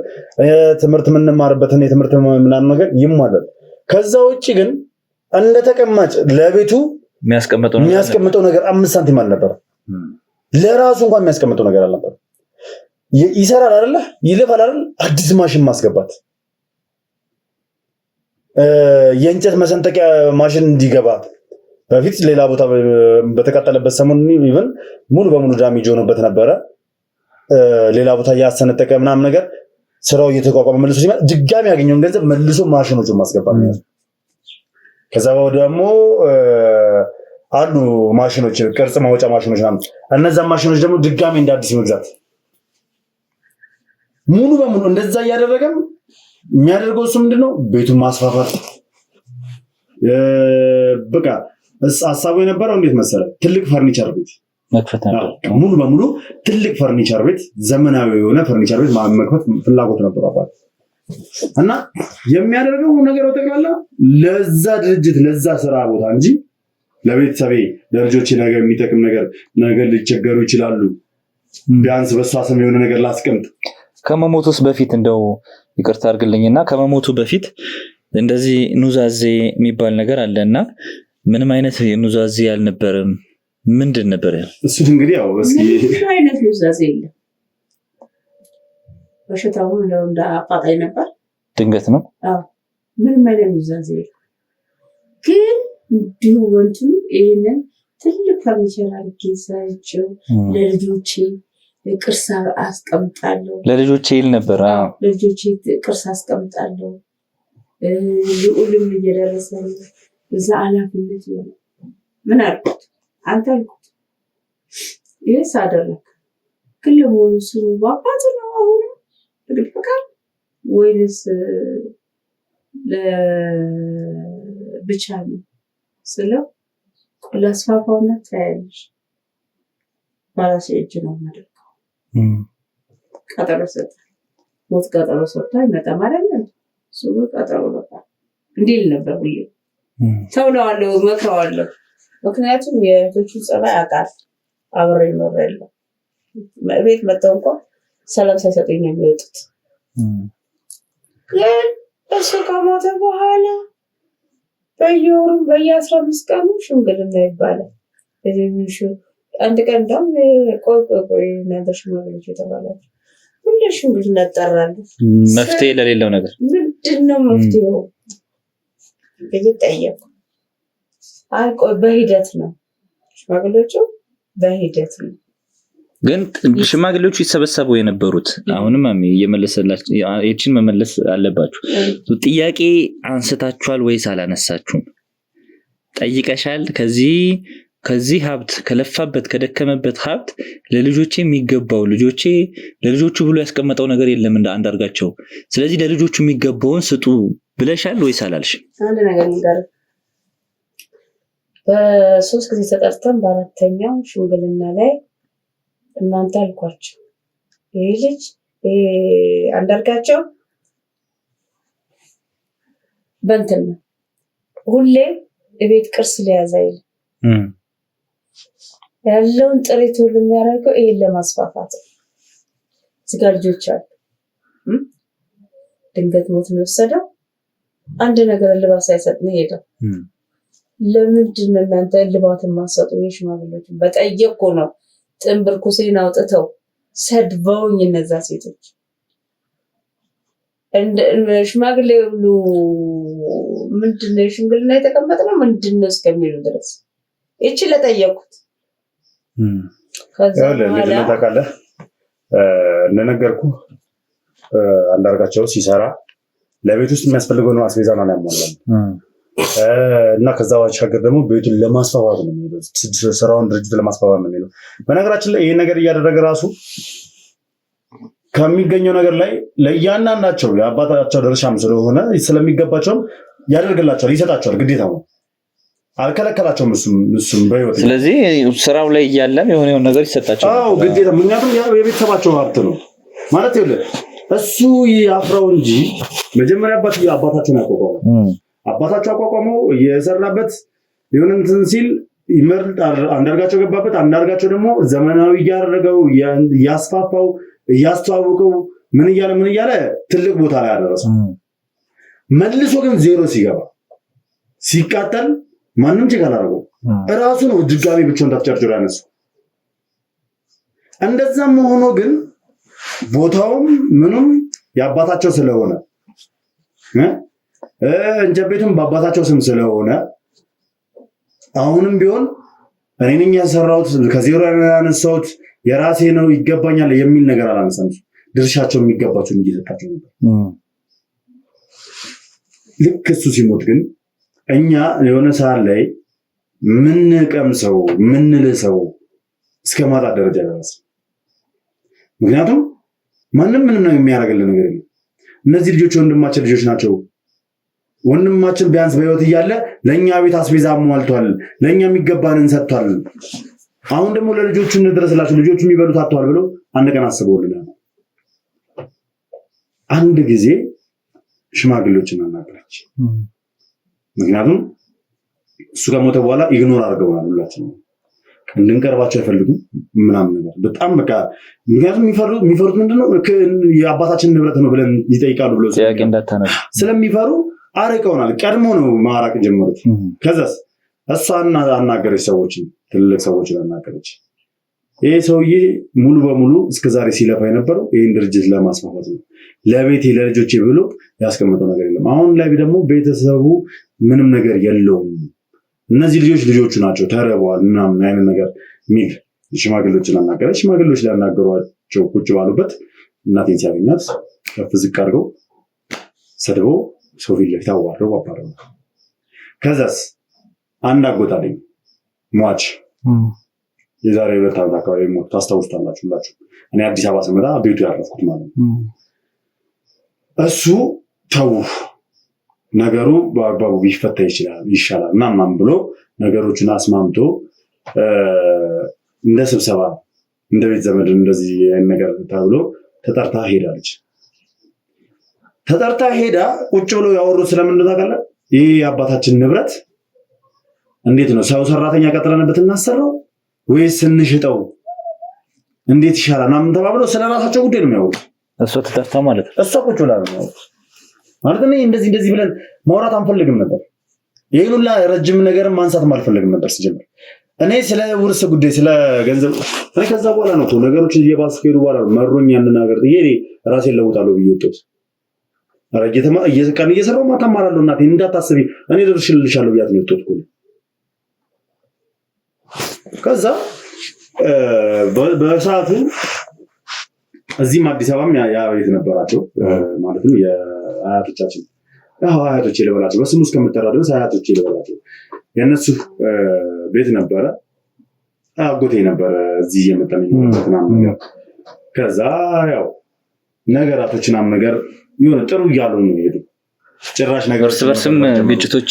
ትምህርት የምንማርበትን የትምህርት ምናምን ነገር ይሟላል። ከዛ ውጭ ግን እንደ ተቀማጭ ለቤቱ የሚያስቀምጠው ነገር 5 ሳንቲም አልነበር። ለራሱ እንኳን የሚያስቀምጠው ነገር አልነበር። ይሰራል አይደለ? ይልፋል አይደል? አዲስ ማሽን ማስገባት፣ የእንጨት መሰንጠቂያ ማሽን እንዲገባ በፊት ሌላ ቦታ በተቃጠለበት ሰሞን ኢቭን ሙሉ በሙሉ ዳሜጅ ሆኖበት ነበረ። ሌላ ቦታ ያሰነጠቀ ምናምን ነገር ስራው እየተቋቋመ መልሶ ሲመጣ ድጋሚ ያገኘውን ገንዘብ መልሶ ማሽኖቹን ማስገባት ነው። ከዛ ደግሞ አሉ ማሽኖች፣ ቅርጽ ማውጫ ማሽኖች ናቸው። እነዛ ማሽኖች ደግሞ ድጋሚ እንደ አዲስ መግዛት፣ ሙሉ በሙሉ እንደዛ እያደረገም የሚያደርገው እሱ ምንድነው? ቤቱን ማስፋፋት። በቃ ሐሳቡ የነበረው እንዴት መሰለ? ትልቅ ፈርኒቸር ቤት መክፈት ነበር። ሙሉ በሙሉ ትልቅ ፈርኒቸር ቤት፣ ዘመናዊ የሆነ ፈርኒቸር ቤት መክፈት ፍላጎት ነበር አባት እና የሚያደርገው ነገር ጠቅላላ ለዛ ድርጅት ለዛ ስራ ቦታ እንጂ ለቤተሰቤ ለልጆቼ ነገር የሚጠቅም ነገር ሊቸገሩ ይችላሉ፣ ቢያንስ በሷ ስም የሆነ ነገር ላስቀምጥ። ከመሞቱስ በፊት እንደው ይቅርታ አድርግልኝና ከመሞቱ በፊት እንደዚህ ኑዛዜ የሚባል ነገር አለና ምንም አይነት ኑዛዜ አልነበረም። ምንድን ነበር ያለው? እሱ እንግዲህ ያው እስኪ ምንም አይነት ኑዛዜ የለም። በሽታው እንደ አቃጣይ ነበር፣ ድንገት ነው። አዎ ምንም አይነት ኑዛዜ የለም። ግን እንዲሁ ወንቱ ይሄንን ትልቅ ፈርኒቸር አድርጌ ሰርቼው ለልጆቼ ቅርስ አስቀምጣለሁ፣ ለልጆቼ ይል ነበር። አዎ ለልጆቼ ቅርስ አስቀምጣለሁ። ልዑልም እየደረሰ እዛ ኃላፊነት ይሆናል። ምን አልኩት? አንተ አልኩት ይህስ አደረግ ግን ለመሆኑ ስሩ በአባት ነው አሁን ትግልፍቃል ወይንስ ለብቻ ነው ስለው ላስፋፋውና ታያለሽ ባላሴ እጅ ነው የማደርገው። ቀጠሮ ሰጠ፣ ሞት ቀጠሮ ሰጥታ ይመጣ ማለት ነው። እሱ ቀጠሮ በቃ እንዲል ነበር ሁሌ ተውለዋለሁ፣ መክረዋለሁ። ምክንያቱም የእህቶቹን ጸባይ አውቃለሁ፣ አብሬ እኖራለሁ። ቤት መጥተው እንኳን ሰላም ሳይሰጡኝ ነው የሚወጡት። ግን እሱ ከሞተ በኋላ በየወሩ በየ15 ቀኑ ሽምግልና ይባላል። አንድ ቀን እንደውም ቆይ እናንተ ሽማግሌዎች የተባላችሁ ሁሌ ሽምግልና እጠራለሁ። መፍትሄ ለሌለው ነገር ምንድነው መፍትሄው? ጠየቁ። አይ ቆይ በሂደት ነው፣ ሽማግሌዎቹ በሂደት ነው። ግን ሽማግሌዎቹ ይሰበሰቡ የነበሩት አሁንም እየመለሰላችሁ እቺን መመለስ አለባችሁ። ጥያቄ አንስታችኋል ወይስ አላነሳችሁም? ጠይቀሻል? ከዚህ ሀብት ከለፋበት ከደከመበት ሀብት ለልጆቼ የሚገባው ለልጆቹ ብሎ ያስቀመጠው ነገር የለም እንደ አንዳርጋቸው። ስለዚህ ለልጆቹ የሚገባውን ስጡ ብለሻል ወይስ አላልሽ? አንድ ነገር ንገር። በ3 ጊዜ ተጠርተን በአራተኛው ሽምግልና ላይ እናንተ አልኳቸው ይሄ ልጅ አንዳርጋቸው በእንትን ነው ሁሌ የቤት ቅርስ ሊያዝ አይል ያለውን ጥሪት ሁሉ የሚያደርገው ይሄን ለማስፋፋት እዚህ ጋር ልጆች አሉ ድንገት ሞት ነው የወሰደው አንድ ነገር ልባስ አይሰጥ ነው ሄደው ለምንድን ነው እናንተ ልባትን ማሰጡ የሽማግሌዎች በጠየቁ ነው ጥንብር ኩሴን አውጥተው ሰድበውኝ እነዛ ሴቶች እንደ ሽማግሌ ሁሉ ምንድነው ሽምግልና የተቀመጠው ምንድነው እስከሚሉ ድረስ እቺ ለጠየቁት ከዛ በኋላ ታውቃለህ እንደነገርኩ አንዳርጋቸው ሲሰራ ለቤት ውስጥ የሚያስፈልገው አስቤዛ ነው ያሟላል እና ከዛ ባሻገር ደግሞ ቤቱን ለማስፋፋት ነው የሚለው ስራውን ድርጅት ለማስፋፋት ነው የሚለው በነገራችን ላይ ይሄ ነገር እያደረገ ራሱ ከሚገኘው ነገር ላይ ለያናናቸው የአባታቸው ድርሻም ስለሆነ ስለሚገባቸው ያደርግላቸዋል ይሰጣቸዋል ግዴታ ነው አልከለከላቸውም እሱም በህይወት ስለዚህ ስራው ላይ እያለም የሆነ ነገር ይሰጣቸዋል አዎ ግዴታ ምክንያቱም የቤተሰባቸው ሀብት ነው ማለት ይኸውልህ እሱ ያፍራው እንጂ መጀመሪያ አባታቸውን ያቋቋመው አባታቸው አቋቋመው የሰራበት የሆነ እንትን ሲል ይመርጥ አንዳርጋቸው ገባበት አንዳርጋቸው ደግሞ ዘመናዊ ያደረገው ያስፋፋው ያስተዋወቀው ምን እያለ ትልቅ ቦታ ላይ ያደረሰው መልሶ ግን ዜሮ ሲገባ ሲቃጠል ማንም ጭቃ አላረገው ራሱ ነው ድጋሚ ብቻውን ተጨርጭሮ ያነሳው እንደዛም ሆኖ ግን ቦታውም ምንም ያባታቸው ስለሆነ እንጀት ቤቱም በአባታቸው ስም ስለሆነ አሁንም ቢሆን እኔ ነኝ ያሰራሁት ከዜሮ ያነሳሁት የራሴ ነው ይገባኛል የሚል ነገር አላነሳም ድርሻቸው የሚገባቸው እንዲሰጣቸው ነበር ልክ እሱ ሲሞት ግን እኛ የሆነ ሰዓት ላይ ምን ቀምሰው ምን ልሰው እስከማጣ ደረጃ ደረሰ ምክንያቱም ማንም ምንም ነው የሚያደርግልን ነገር የለም እነዚህ ልጆች ወንድማችን ልጆች ናቸው ወንድማችን ቢያንስ በህይወት እያለ ለኛ ቤት አስቤዛ አሟልቷል ለኛ የሚገባንን ሰጥቷል አሁን ደግሞ ለልጆቹ እንድረስላቸው ልጆቹ የሚበሉት አጥተዋል ብለው አንድ ቀን አስበውልናል አንድ ጊዜ ሽማግሌዎችን አናገራች ምክንያቱም እሱ ከሞተ በኋላ ኢግኖር አድርገውናል ሁላችንም እንድንቀርባቸው አይፈልጉም ምናምን ነገር በጣም በቃ ምክንያቱም የሚፈሩት ምንድነው የአባታችን ንብረት ነው ብለን ይጠይቃሉ ብለው ስለሚፈሩ አርቀውናል ቀድሞ ነው ማራቅ ጀመሩት ከዛስ እሷን አናገረች ሰዎችን ትልልቅ ሰዎችን አናገረች ይሄ ሰውዬ ሙሉ በሙሉ እስከዛሬ ሲለፋ የነበረው ይሄን ድርጅት ለማስፋፋት ነው ለቤቴ ለልጆቼ ብሎ ያስቀመጠው ነገር የለም አሁን ላይ ደግሞ ቤተሰቡ ምንም ነገር የለውም እነዚህ ልጆቹ ናቸው ተረበዋል ምናምን አይነት ነገር ሚል ሽማግሌዎችን አናገረች ሽማግሌዎች ሊያናገሯቸው ቁጭ ባሉበት እናቴን ሲያገኛት ከፍ ዝቅ አድርገው ሰድበው ሰው ፊት ለፊት አዋርደው አባረሩ ከዛስ አንድ አጎታለኝ ሟች የዛሬ 2 ዓመት አካባቢ ሞት ታስታውሱታላችሁ ሁላችሁ እኔ አዲስ አበባ ስመጣ ቤቱ ያረፍኩት ማለት ነው እሱ ተው ነገሩ በአግባቡ ቢፈታ ይሻላል እናም ብሎ ነገሮችን አስማምቶ እንደ ስብሰባ እንደ ቤት ዘመድ እንደዚህ አይነት ነገር ተብሎ ተጠርታ ሄዳለች ተጠርታ ሄዳ ቁጭ ብሎ ያወሩት ስለምን ታውቃለህ ይሄ አባታችን ንብረት እንዴት ነው ሰው ሰራተኛ ቀጥረንበት እናሰራው ወይስ እንሽጠው እንዴት ይሻላል እናም ተባብለው ስለራሳቸው ጉዳይ ነው የሚያወሩት እሷ ተጠርታ ማለት እሷ ቁጭ ብላ ነው ማለት ነው እንደዚህ ብለን ማውራት አንፈልግም ነበር ይሄን ሁላ ረጅም ነገር ማንሳትም አልፈልግም ነበር ሲጀምር እኔ ስለ ውርስ ጉዳይ ስለ ገንዘብ እኔ ከዛ በኋላ ነው ነገሮች እየባሱ ከሄዱ በኋላ መሮኝ ያን ነገር ይሄ ራሴን ለውጣለሁ ብዬውጥት አረጋግተማ እየሰቀን እየሰራው ማታማራለሁ እናቴ እንዳታስቢ እኔ ደርሽልሻለሁ ብያት ነው የወጣሁት ከዛ በሰዓቱ እዚህም አዲስ አበባም ያ ቤት ነበራቸው ማለትም የአያቶቻችን አያቶቼ ልበላቸው በስሙ እስከምጠራ ድረስ አያቶቼ ልበላቸው የነሱ ቤት ነበረ አጎቴ ነበረ እዚህ የመጣልኝ ነገር ከዛ ያው ነገራቶችናም ነገር ይሁን ጥሩ ይያሉ ነው ይሄዱ ጭራሽ ነገር እርስ በርስም ግጭቶች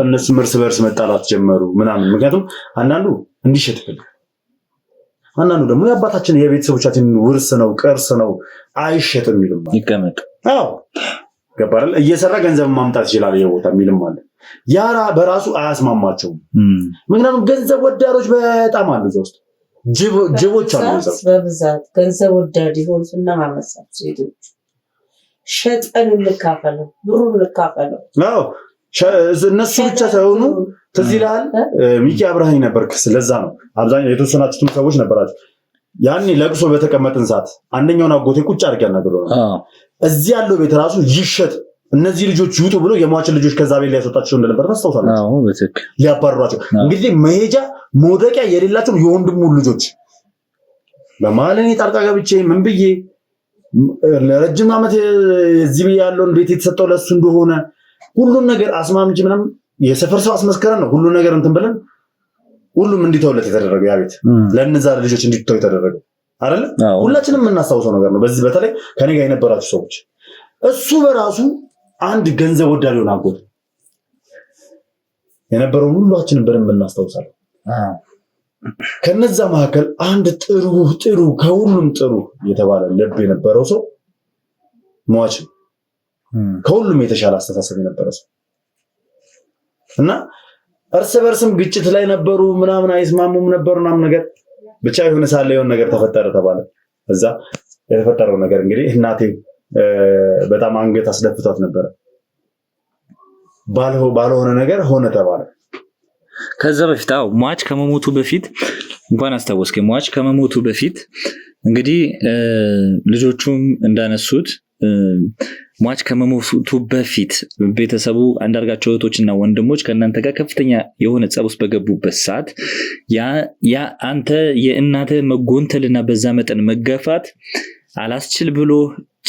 እነሱም እርስ በርስ መጣላት ጀመሩ ምናምን። ምክንያቱም አንዳንዱ እንዲሸጥ ይፈልጋል፣ አንዳንዱ ደግሞ የአባታችን የቤተሰቦቻችን ውርስ ነው ቅርስ ነው አይሸጥም የሚልም ይቀመጥ። አዎ ገባል። እየሰራ ገንዘብ ማምጣት ይችላል የቦታ የሚልም አለ። ያራ በራሱ አያስማማቸውም። ምክንያቱም ገንዘብ ወዳዶች በጣም አሉ እዛ ውስጥ ጅቦች አሉ በብዛት ገንዘብ ወዳድ ይሆኑና ማመሳት ሴቶች ሸጠን እንካፈለው ብሩን እንካፈለው። አዎ እነሱ ብቻ ሳይሆኑ ትዝ ይልሃል ሚኪ አብርሃኝ ነበር ክስ። ለዛ ነው አብዛኛው የተወሰናችሁትም ሰዎች ነበራችሁ ያኔ ለቅሶ በተቀመጥን ሰዓት አንደኛውን አጎቴ ቁጭ አድርጌ ያናገረው እዚህ ያለው ቤት ራሱ ይሸጥ እነዚህ ልጆች ይውጡ ብሎ የሟችን ልጆች ከዛ ቤት ሊያስወጣቸው እንደነበር ታስታውሳለህ? አዎ በትክክል ሊያባርሯቸው እንግዲህ መሄጃ መውደቂያ የሌላቸው የወንድሙ ልጆች በመሀል እኔ ጣልቃ ገብቼ ምን ብዬ ለረጅም ዓመት እዚህ ያለውን ቤት የተሰጠው ለሱ እንደሆነ ሁሉን ነገር አስማምቼ ምናምን የሰፈር ሰው አስመስከረን ነው ሁሉን ነገር እንትን ብለን ሁሉም እንዲተውለት የተደረገው ያ ቤት ለነዛ ልጆች እንዲተው የተደረገው አይደል? ሁላችንም የምናስታውሰው ነገር ነው። በዚህ በተለይ ከኔ ጋር የነበራችሁ ሰዎች እሱ በራሱ አንድ ገንዘብ ወዳድ ሆነ አጎት የነበረውን ሁላችንም በደንብ እናስታውሳለን። ከነዛ መካከል አንድ ጥሩ ከሁሉም ጥሩ የተባለ ልብ የነበረው ሰው ሟች ከሁሉም የተሻለ አስተሳሰብ የነበረ ሰው እና እርስ በርስም ግጭት ላይ ነበሩ ምናምን አይስማሙም ነበሩ ምናምን ነገር ብቻ የሆነ ሳለ የሆነ ነገር ተፈጠረ ተባለ። እዛ የተፈጠረው ነገር እንግዲህ እናቴ በጣም አንገት አስደፍቷት ነበረ። ባልሆነ ነገር ሆነ ተባለ። ከዛ በፊት ሟች ከመሞቱ በፊት እንኳን አስታወስከኝ። ሟች ከመሞቱ በፊት እንግዲህ ልጆቹም እንዳነሱት ሟች ከመሞቱ በፊት ቤተሰቡ አንዳርጋቸው እህቶችና ወንድሞች ከእናንተ ጋር ከፍተኛ የሆነ ጸብ ውስጥ በገቡበት ሰዓት ያ አንተ የእናትህ መጎንተልና በዛ መጠን መገፋት አላስችል ብሎ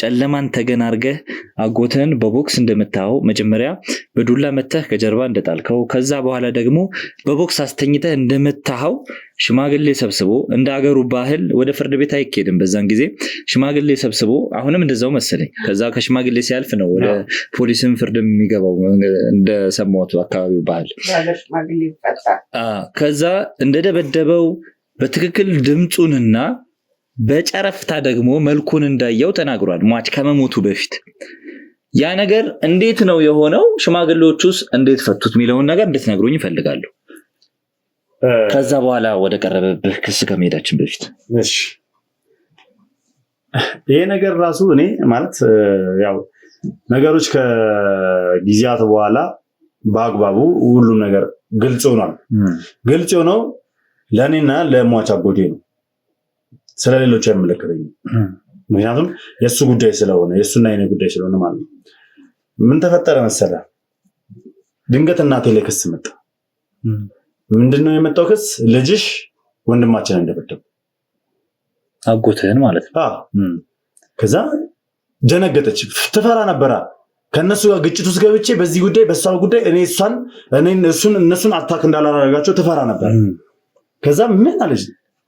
ጨለማን ተገን አድርገህ አጎትህን በቦክስ እንደመታኸው መጀመሪያ በዱላ መተህ ከጀርባ እንደጣልከው ከዛ በኋላ ደግሞ በቦክስ አስተኝተህ እንደመታኸው ሽማግሌ ሰብስቦ እንደ አገሩ ባህል ወደ ፍርድ ቤት አይኬድም። በዛን ጊዜ ሽማግሌ ሰብስቦ አሁንም እንደዛው መሰለኝ ከዛ ከሽማግሌ ሲያልፍ ነው ወደ ፖሊስም ፍርድ የሚገባው እንደሰማሁት አካባቢው ባህል። ከዛ እንደደበደበው በትክክል ድምፁንና በጨረፍታ ደግሞ መልኩን እንዳየው ተናግሯል ሟች ከመሞቱ በፊት። ያ ነገር እንዴት ነው የሆነው? ሽማግሌዎቹስ እንዴት ፈቱት የሚለውን ነገር እንድትነግሩኝ ይፈልጋሉ። ከዛ በኋላ ወደ ቀረበብህ ክስ ከመሄዳችን በፊት እሺ፣ ይሄ ነገር ራሱ እኔ ማለት ያው ነገሮች ከጊዜያት በኋላ በአግባቡ ሁሉም ነገር ግልጽ ሆኗል። ግልጽ ሆነው ለእኔና ለሟች አጎቴ ነው፣ ስለሌሎች አይመለከተኝም። ምክንያቱም የእሱ ጉዳይ ስለሆነ የእሱና የኔ ጉዳይ ስለሆነ ማለት ነው። ምን ተፈጠረ መሰለ? ድንገት እናቴ ላይ ክስ መጣ። ምንድነው የመጣው ክስ? ልጅሽ ወንድማችን እንደበደቡ አጎትህን ማለት ነው። ከዛ ደነገጠች፣ ትፈራ ነበራ። ከነሱ ጋር ግጭት ውስጥ ገብቼ በዚህ ጉዳይ በሷ ጉዳይ እነሱን አታክ እንዳላደረጋቸው ትፈራ ነበር። ከዛ ምን አለች?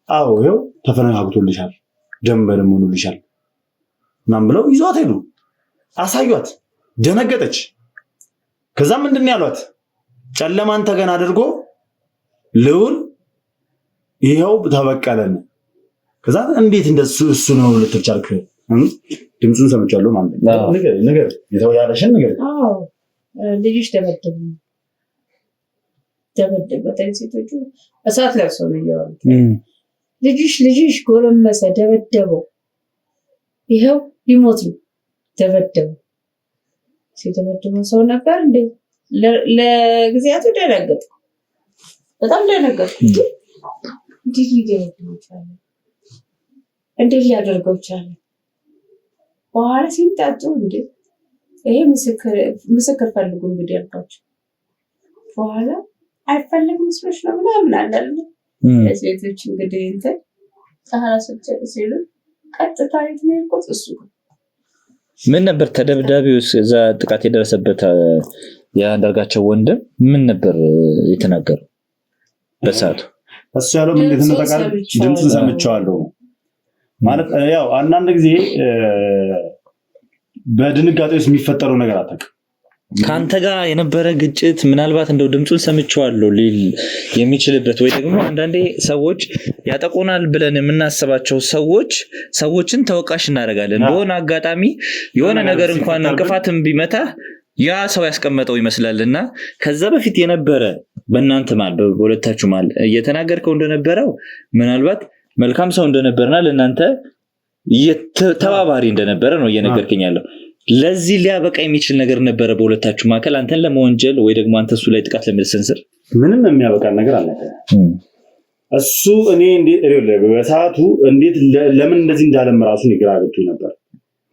አዎ ይኸው ተፈነጋግቶልሻል፣ ደም በደም ሆኖልሻል ምናምን ብለው ይዟት ሄዱ። አሳዩት። ደነገጠች። ከዛ ምንድን ያሏት? ጨለማን ተገን አድርጎ ልዑል ይኸው ተበቀለን። ከዛ እንዴት እንደሱ እሱ ነው ልትቻልክ? ድምፁን ሰምቻለሁ ማለት ነው። ነገር የተወያለሽን ነገር ልጅሽ ደበደበ ሴቶቹ እሳት ለብሰው ነው ያሉት። ልጅሽ ጎረመሰ፣ ደበደበው፣ ይኸው ሊሞት ነው፣ ደበደበው። ሲደበደበው ሰው ነበር እንዴ? ለጊዜያቱ ደነገጥኩ፣ በጣም ደነገጥኩ። እንዴት ሊደበድበው ቻለ? እንዴት ሊያደርገው ቻለ? በኋላ ሲምጣጡ እንዴ ይሄ ምስክር ፈልጉ እንግዲህ ያልኳቸው በኋላ አይፈልግም መስሎሽ ነው ምናምን አላለ። ሴቶች እንግዲህ እንትን ጻራ ሰጨቅ ሲሉ ቀጥታ የት ነው ያልኩት? እሱ ምን ነበር ተደብዳቢው እዛ ጥቃት የደረሰበት የአንዳርጋቸው ወንድም ምን ነበር የተናገረው በሰዓቱ? እሱ ያለው ምን እንደተነጠቃለ ድምፁን ሰምቻለሁ ማለት ያው አንዳንድ ጊዜ በድንጋጤ ውስጥ የሚፈጠረው ነገር አታውቅም። ካንተ ጋር የነበረ ግጭት ምናልባት እንደው ድምጹን ሰምቼዋለሁ ሊል የሚችልበት ወይ ደግሞ አንዳንዴ ሰዎች ያጠቁናል ብለን የምናስባቸው ሰዎችን ተወቃሽ እናደርጋለን። በሆነ አጋጣሚ የሆነ ነገር እንኳን እንቅፋትም ቢመታ ያ ሰው ያስቀመጠው ይመስላልና ከዛ በፊት የነበረ በእናንተ ማለት በሁለታችሁ ማለት እየተናገርከው እንደነበረው ምናልባት መልካም ሰው እንደነበርና ለእናንተ ተባባሪ እንደነበረ ነው እየነገርከኝ ያለው። ለዚህ ሊያበቃ የሚችል ነገር ነበረ በሁለታችሁ መካከል አንተን ለመወንጀል ወይ ደግሞ አንተ እሱ ላይ ጥቃት ለመሰንዘር? ምንም የሚያበቃ ነገር አልነበረም። እሱ እኔ በሰዓቱ እንዴት ለምን እንደዚህ እንዳለም ራሱን ይግራ ገብቶኝ ነበር።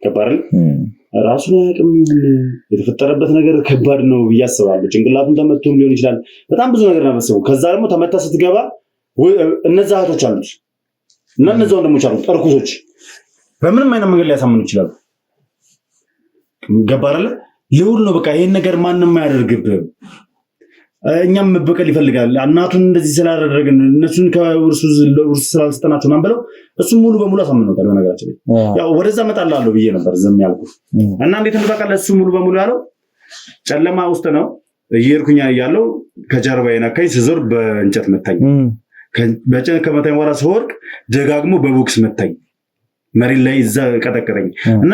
ከባድ ራሱን አያውቅም። የተፈጠረበት ነገር ከባድ ነው ብዬ አስባለሁ። ጭንቅላቱን ተመቶም ሊሆን ይችላል። በጣም ብዙ ነገር ነው ያሰበው። ከዛ ደግሞ ተመታ ስትገባ እነዛ እህቶች አሉት እና እነዛ ወንድሞች አሉት እርኩሶች በምንም አይነት መንገድ ሊያሳምኑ ይችላሉ። ገባረለ ልውል ነው በቃ ይሄን ነገር ማንንም አያደርግብህም። እኛም መበቀል ይፈልጋል። እናቱን እንደዚህ ስላደረግን እነሱን ከውርሱ ስላልሰጠናቸው ምናምን ብለው እሱም ሙሉ በሙሉ አሳምነውታል። በነገራችን ላይ ያው ወደዛ እመጣላለሁ ብዬ ነበር ዝም ያልኩት እና እንዴት እንደታውቃለህ እሱ ሙሉ በሙሉ ያለው ጨለማ ውስጥ ነው እየሄድኩኝ ያለው ከጀርባ የነካኝ ስዞር በእንጨት መታኝ። በጨለማ ከመታኝ በኋላ ስወርቅ ደጋግሞ በቦክስ መታኝ። መሬት ላይ እዛ ቀጠቀጠኝ እና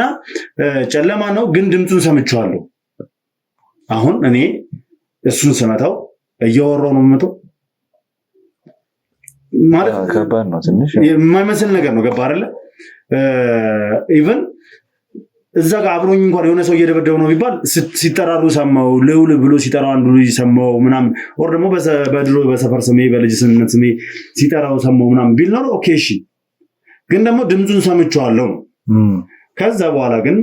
ጨለማ ነው ግን ድምፁን ሰምቼዋለሁ። አሁን እኔ እሱን ስመታው እያወራው ነው የምመታው ማለት ከባድ ነው። ትንሽ የማይመስል ነገር ነው። ገባ አይደለ? ኢቭን እዛ ጋር አብሮኝ እንኳን የሆነ ሰው እየደበደበ ነው ቢባል ሲጠራሩ ሰማው። ልውል ብሎ ሲጠራው አንዱ ልጅ ሰማው ምናምን ወር ደግሞ በድሮ በሰፈር ስሜ በልጅ ስምነት ስሜ ሲጠራው ሰማው ምናምን ቢል ነው ኦኬ እሺ። ግን ደግሞ ድምፁን ሰምቼዋለሁ። ከዛ በኋላ ግን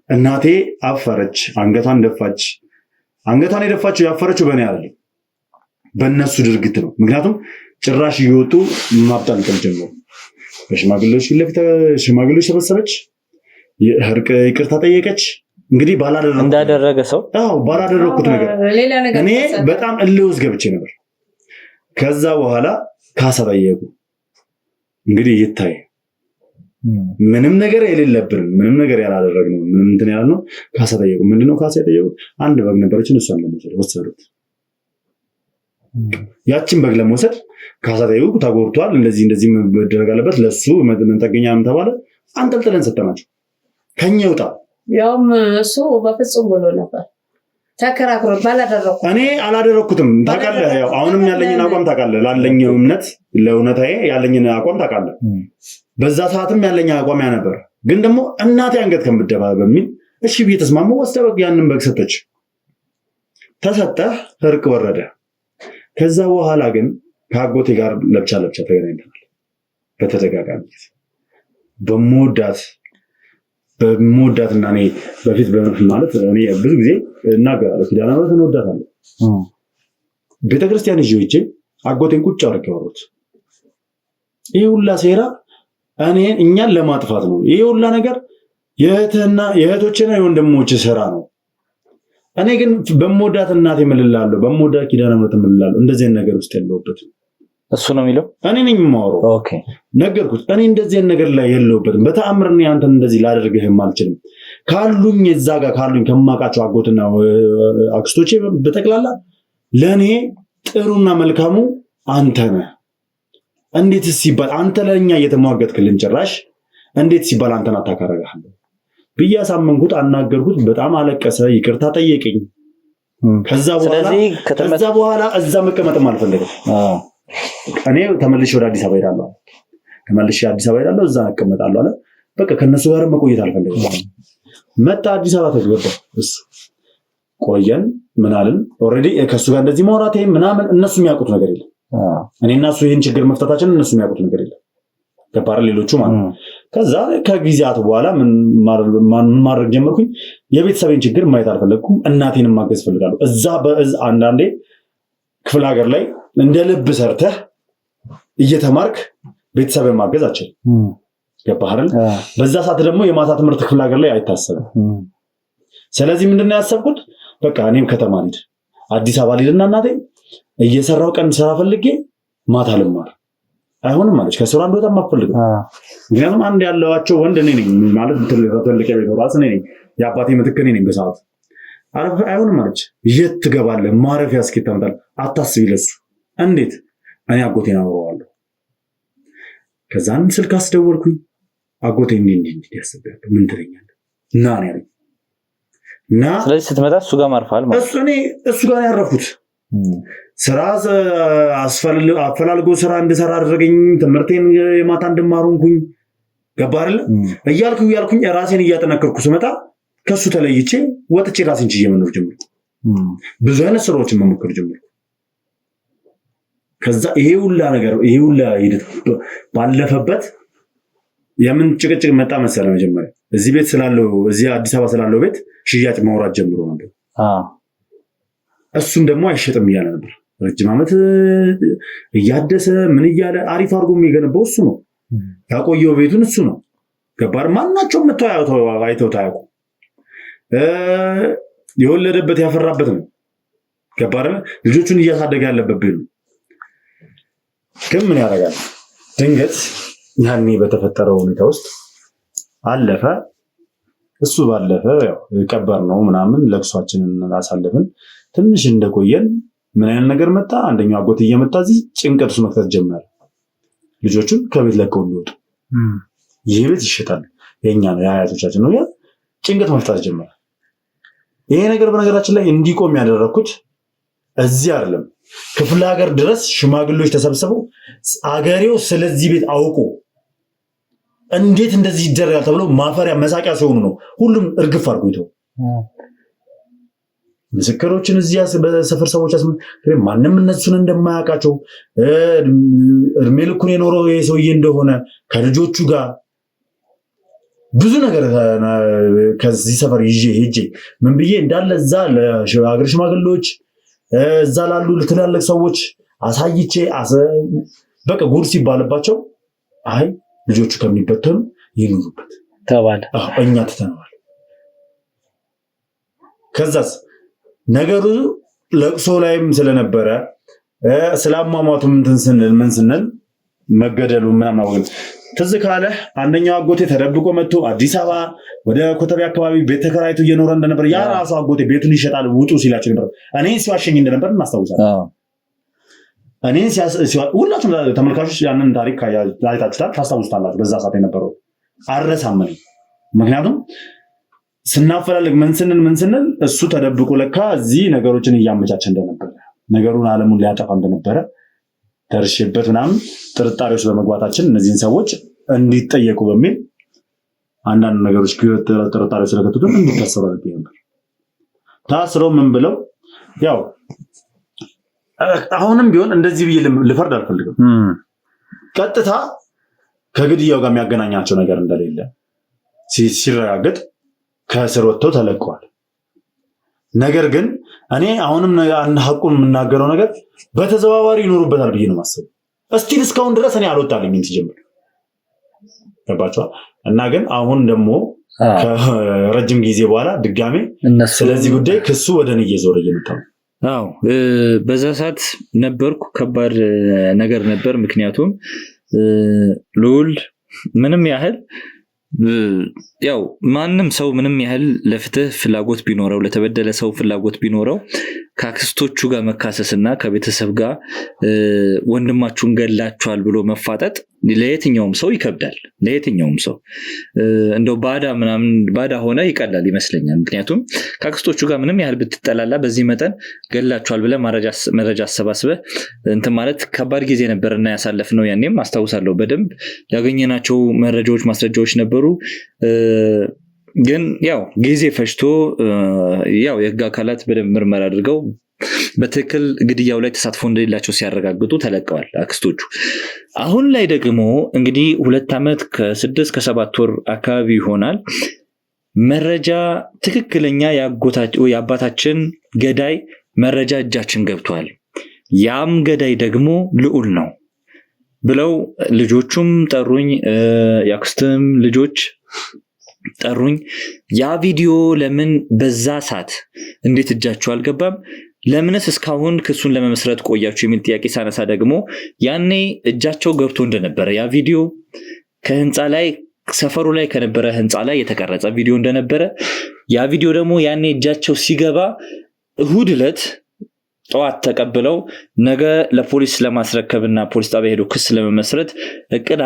እናቴ አፈረች፣ አንገቷን ደፋች። አንገቷን የደፋችው ያፈረችው በእኔ አይደለም በእነሱ ድርጊት ነው። ምክንያቱም ጭራሽ እየወጡ ማብጠልጠል ጀመሩ። በሽማግሌዎች ፊት ለፊት ሽማግሌዎች ሰበሰበች፣ ይቅርታ ጠየቀች። እንግዲህ እንዳደረገ ሰው ባላደረኩት ነገር እኔ በጣም እልህ ውስጥ ገብቼ ነበር። ከዛ በኋላ ካሳ ጠየቁ። እንግዲህ ይታይ ምንም ነገር የሌለብን ምንም ነገር ያላደረግነው ምንም እንትን ያልነው ካሳ ጠየቁ። ምንድነው ካሳ የጠየቁት? አንድ በግ ነበረችን እሷን ለመውሰድ ወሰዱት። ያችን በግ ለመውሰድ ካሳ ጠየቁ። ተጎድቷል፣ እንደዚህ መደረግ አለበት፣ ለሱ መንጠገኛም ተባለ። አንጠልጥለን ሰጠናቸው። ከኛ ይውጣ። ያውም እሱ በፍጹም ብሎ ነበር ተከራክሮ ባላደረኩ እኔ አላደረኩትም። ታውቃለህ፣ ያው አሁንም ያለኝን አቋም ታውቃለህ። ላለኝ እምነት ለእውነታዬ ያለኝን አቋም ታውቃለህ። በዛ ሰዓትም ያለኝ አቋም ያ ነበር። ግን ደግሞ እናቴ አንገት ከምትደፋ በሚል እሺ ብዬ ተስማማሁ። ወስደህ ያንን በግ ሰጠች። ተሰጠህ፣ እርቅ ወረደ። ከዛ በኋላ ግን ከአጎቴ ጋር ለብቻ ተገናኝተናል በተደጋጋሚ በመወዳትና እኔ በፊት ማለት እኔ ብዙ ጊዜ እናገራለሁ። ኪዳነ ምሕረት እንወዳታለሁ። ቤተክርስቲያን ይዤ ሂጄ አጎቴን ቁጭ አድርጌ አወራሁት። ይሄ ሁላ ሴራ እኛን ለማጥፋት ነው። ይሄ ሁላ ነገር የእህቶችና የወንድሞች ስራ ነው። እኔ ግን በመወዳት እናቴ እምልልሃለሁ፣ በመወዳት ኪዳነ ምሕረት እምልልሃለሁ። እንደዚህ ነገር ውስጥ ያለሁበት እሱ ነው የሚለው። እኔ ነኝ የማወራው። ኦኬ ነገርኩት። እኔ እንደዚህ ነገር ላይ የለሁበትም። በተአምር እኔ አንተን እንደዚህ ላደርግህም አልችልም። ካሉኝ እዛ ጋር ካሉኝ ከማውቃቸው አጎትና አክስቶቼ በጠቅላላ ለእኔ ጥሩና መልካሙ አንተ ነህ። እንዴት ሲባል አንተ ለእኛ እየተሟገትክልን ጭራሽ እንዴት ሲባል አንተን አታካረጋለህ ብዬ አሳመንኩት፣ አናገርኩት። በጣም አለቀሰ፣ ይቅርታ ጠየቀኝ። ከዛ በኋላ እዛ መቀመጥም አልፈለገም። እኔ ተመልሼ ወደ አዲስ አበባ ሄዳለሁ። እዛ እቀመጣለሁ አለ። በቃ ከነሱ ጋር መቆየት አልፈለገም። መጣ አዲስ አበባ ተገባ። እሱ ቆየን ምናልን ኦሬዲ ከሱ ጋር እንደዚህ ማውራቴ ምናምን እነሱ የሚያውቁት ነገር የለም። እኔና እሱ ይሄን ችግር መፍታታችን እነሱ የሚያውቁት ነገር የለም። ገባረ ሌሎቹ ማለት ከዛ ከጊዜያት በኋላ ምን ማድረግ ጀመርኩኝ? የቤተሰቤን ችግር ማየት አልፈለግኩም። እናቴንም ማገዝ ፈልጋለሁ። እዛ አንዳንዴ ክፍለ ሀገር ላይ እንደ ልብ ሰርተህ እየተማርክ ቤተሰብን ማገዝ አችልም። ገባህ አይደል? በዛ ሰዓት ደግሞ የማታ ትምህርት ክፍለ ሀገር ላይ አይታሰብም። ስለዚህ ምንድነው ያሰብኩት? በቃ እኔም ከተማ ልሂድ፣ አዲስ አበባ ልሂድና እናቴ እየሰራው ቀን ስራ ፈልጌ ማታ ልማር። አይሆንም ማለች። ከስራ እንደወጣ ማፈልግ። ምክንያቱም አንድ ያለዋቸው ወንድ እኔ ነኝ ማለት ትልቅ ቤት ራስ እኔ ነኝ። የአባቴ ምትክ እኔ ነኝ በሰዓቱ። አይሆንም አለች። የት ትገባለህ? ማረፊያ እስኪ ታምጣለህ። አታስቢ ለሱ። እንዴት? እኔ አጎቴን አወራዋለሁ። ከዛን ስልክ አስደወልኩኝ። አጎቴ እንዲህ ያስብያለሁ፣ ምን ትለኛለህ? ና ነው ያለኝ። ስለዚህ ስትመጣ እሱ ጋር ማርፋል ማለት እሱ ጋር ያረፉት ስራ አፈላልጎ ስራ እንድሰራ አደረገኝ። ትምህርቴን የማታ እንድማሩንኩኝ ገባ አይደለ? እያልኩኝ ራሴን እያጠነከርኩ ስመጣ ከሱ ተለይቼ ወጥቼ ራሴን ችዬ መኖር ጀመርኩ። ብዙ አይነት ስራዎችን መሞከር ጀመርኩ። ከዛ ይሄ ሁላ ሂደት ባለፈበት የምን ጭቅጭቅ መጣ መሰለህ? መጀመሪያ እዚህ ቤት ስላለው እዚህ አዲስ አበባ ስላለው ቤት ሽያጭ ማውራት ጀምሮ ነበር። እሱም ደግሞ አይሸጥም እያለ ነበር። ረጅም ዓመት እያደሰ ምን እያለ አሪፍ አድርጎ የሚገነባው እሱ ነው። ያቆየው ቤቱን እሱ ነው። ገባር ማናቸውም መተው አይተው ታያቁ የወለደበት ያፈራበት ነው። ገባር ልጆቹን እያሳደገ ያለበት ቤት ነው። ግን ምን ያደርጋል? ድንገት ያኔ በተፈጠረው ሁኔታ ውስጥ አለፈ። እሱ ባለፈ ያው ቀበር ነው ምናምን ለቅሷችንን አሳለፍን። ትንሽ እንደቆየን ምን አይነት ነገር መጣ? አንደኛው አጎት እየመጣ እዚህ ጭንቀት ውስጥ መክተት ጀመረ። ልጆቹን ከቤት ለቀው እንዲወጡ። ይሄ ቤት ይሸጣል፣ የኛ ነው፣ የአያቶቻችን ነው። ያ ጭንቀት መፍታት ጀመረ። ይሄ ነገር በነገራችን ላይ እንዲቆም ያደረኩት እዚህ አይደለም፣ ክፍለ ሀገር ድረስ ሽማግሌዎች ተሰብስበው አገሬው ስለዚህ ቤት አውቆ እንዴት እንደዚህ ይደረጋል ተብሎ ማፈሪያ መሳቂያ ሲሆኑ ነው ሁሉም እርግፍ አድርጎ ይተው። ምስክሮችን እዚያ በሰፈር ሰዎች ማንም እነሱን እንደማያውቃቸው እድሜ ልኩን የኖረው የሰውዬ እንደሆነ ከልጆቹ ጋር ብዙ ነገር ከዚህ ሰፈር ይዤ ሄጄ ምን ብዬ እንዳለ እዛ ለሀገር ሽማግሌዎች እዛ ላሉ ትላልቅ ሰዎች አሳይቼ በቃ ጉድ ሲባልባቸው አይ ልጆቹ ከሚበተኑ ይኑሩበት ተባለ። እኛ ትተነዋል። ከዛስ ነገሩ ለቅሶ ላይም ስለነበረ ስላማማቱ ምን ስንል መገደሉ ምናምን አወቅን። ትዝ ካለህ አንደኛው አጎቴ ተደብቆ መጥቶ አዲስ አበባ ወደ ኮተቤ አካባቢ ቤት ተከራይቶ እየኖረ እንደነበር ያ ራሱ አጎቴ ቤቱን ይሸጣል ውጡ ሲላቸው ነበር። እኔን ሲዋሸኝ እንደነበር እናስታውሳለን። ሁላችሁም ተመልካቾች ያንን ታሪክ አይታችሁታል፣ ታስታውሱታላችሁ። በዛ ሰዓት የነበረው አረሳመኝ። ምክንያቱም ስናፈላልግ ምን ስንል እሱ ተደብቆ ለካ እዚህ ነገሮችን እያመቻቸ እንደነበረ ነገሩን ዓለሙን ሊያጠፋ እንደነበረ ደርሼበት ምናምን ጥርጣሬዎች በመግባታችን እነዚህን ሰዎች እንዲጠየቁ በሚል አንዳንድ ነገሮች ጥርጣሬዎች ስለከተቱ እንዲታሰሩ አድርጌ ነበር። ታስረው ምን ብለው ያው አሁንም ቢሆን እንደዚህ ብዬ ልፈርድ አልፈልግም። ቀጥታ ከግድያው ጋር የሚያገናኛቸው ነገር እንደሌለ ሲረጋገጥ ከእስር ወጥተው ተለቀዋል። ነገር ግን እኔ አሁንም ሐቁን የምናገረው ነገር በተዘዋዋሪ ይኖሩበታል ብዬ ነው የማስበው። እስቲል እስካሁን ድረስ እኔ አልወጣልኝም ሲጀምር ገባችኋል። እና ግን አሁን ደግሞ ከረጅም ጊዜ በኋላ ድጋሜ ስለዚህ ጉዳይ ክሱ ወደ እኔ እየዞረ እየመጣ ነው። አዎ በዛ ሰዓት ነበርኩ። ከባድ ነገር ነበር። ምክንያቱም ልዑል ምንም ያህል ያው ማንም ሰው ምንም ያህል ለፍትህ ፍላጎት ቢኖረው ለተበደለ ሰው ፍላጎት ቢኖረው ከአክስቶቹ ጋር መካሰስና ከቤተሰብ ጋር ወንድማችሁን ገላችኋል ብሎ መፋጠጥ ለየትኛውም ሰው ይከብዳል። ለየትኛውም ሰው እንደው ባዳ ሆነ ይቀላል ይመስለኛል። ምክንያቱም ከአክስቶቹ ጋር ምንም ያህል ብትጠላላ በዚህ መጠን ገላችኋል ብለህ መረጃ አሰባስበህ እንትን ማለት ከባድ ጊዜ ነበርና ያሳለፍነው። ያኔም አስታውሳለሁ በደንብ ያገኘናቸው መረጃዎች ማስረጃዎች ነበሩ። ግን ያው ጊዜ ፈጅቶ ያው የህግ አካላት በደንብ ምርመራ አድርገው በትክክል ግድያው ላይ ተሳትፎ እንደሌላቸው ሲያረጋግጡ ተለቀዋል አክስቶቹ። አሁን ላይ ደግሞ እንግዲህ 2 ዓመት ከ6 ከ7 ወር አካባቢ ይሆናል መረጃ ትክክለኛ የአባታችን ገዳይ መረጃ እጃችን ገብቷል። ያም ገዳይ ደግሞ ልዑል ነው ብለው ልጆቹም ጠሩኝ፣ የአክስትም ልጆች ጠሩኝ። ያ ቪዲዮ ለምን በዛ ሰዓት እንዴት እጃችሁ አልገባም? ለምንስ እስካሁን ክሱን ለመመስረት ቆያችሁ የሚል ጥያቄ ሳነሳ ደግሞ ያኔ እጃቸው ገብቶ እንደነበረ ያ ቪዲዮ ከህንፃ ላይ ሰፈሩ ላይ ከነበረ ህንፃ ላይ የተቀረጸ ቪዲዮ እንደነበረ ያ ቪዲዮ ደግሞ ያኔ እጃቸው ሲገባ እሁድ ዕለት ጠዋት ተቀብለው ነገ ለፖሊስ ለማስረከብና ፖሊስ ጣቢያ ሄዶ ክስ ለመመስረት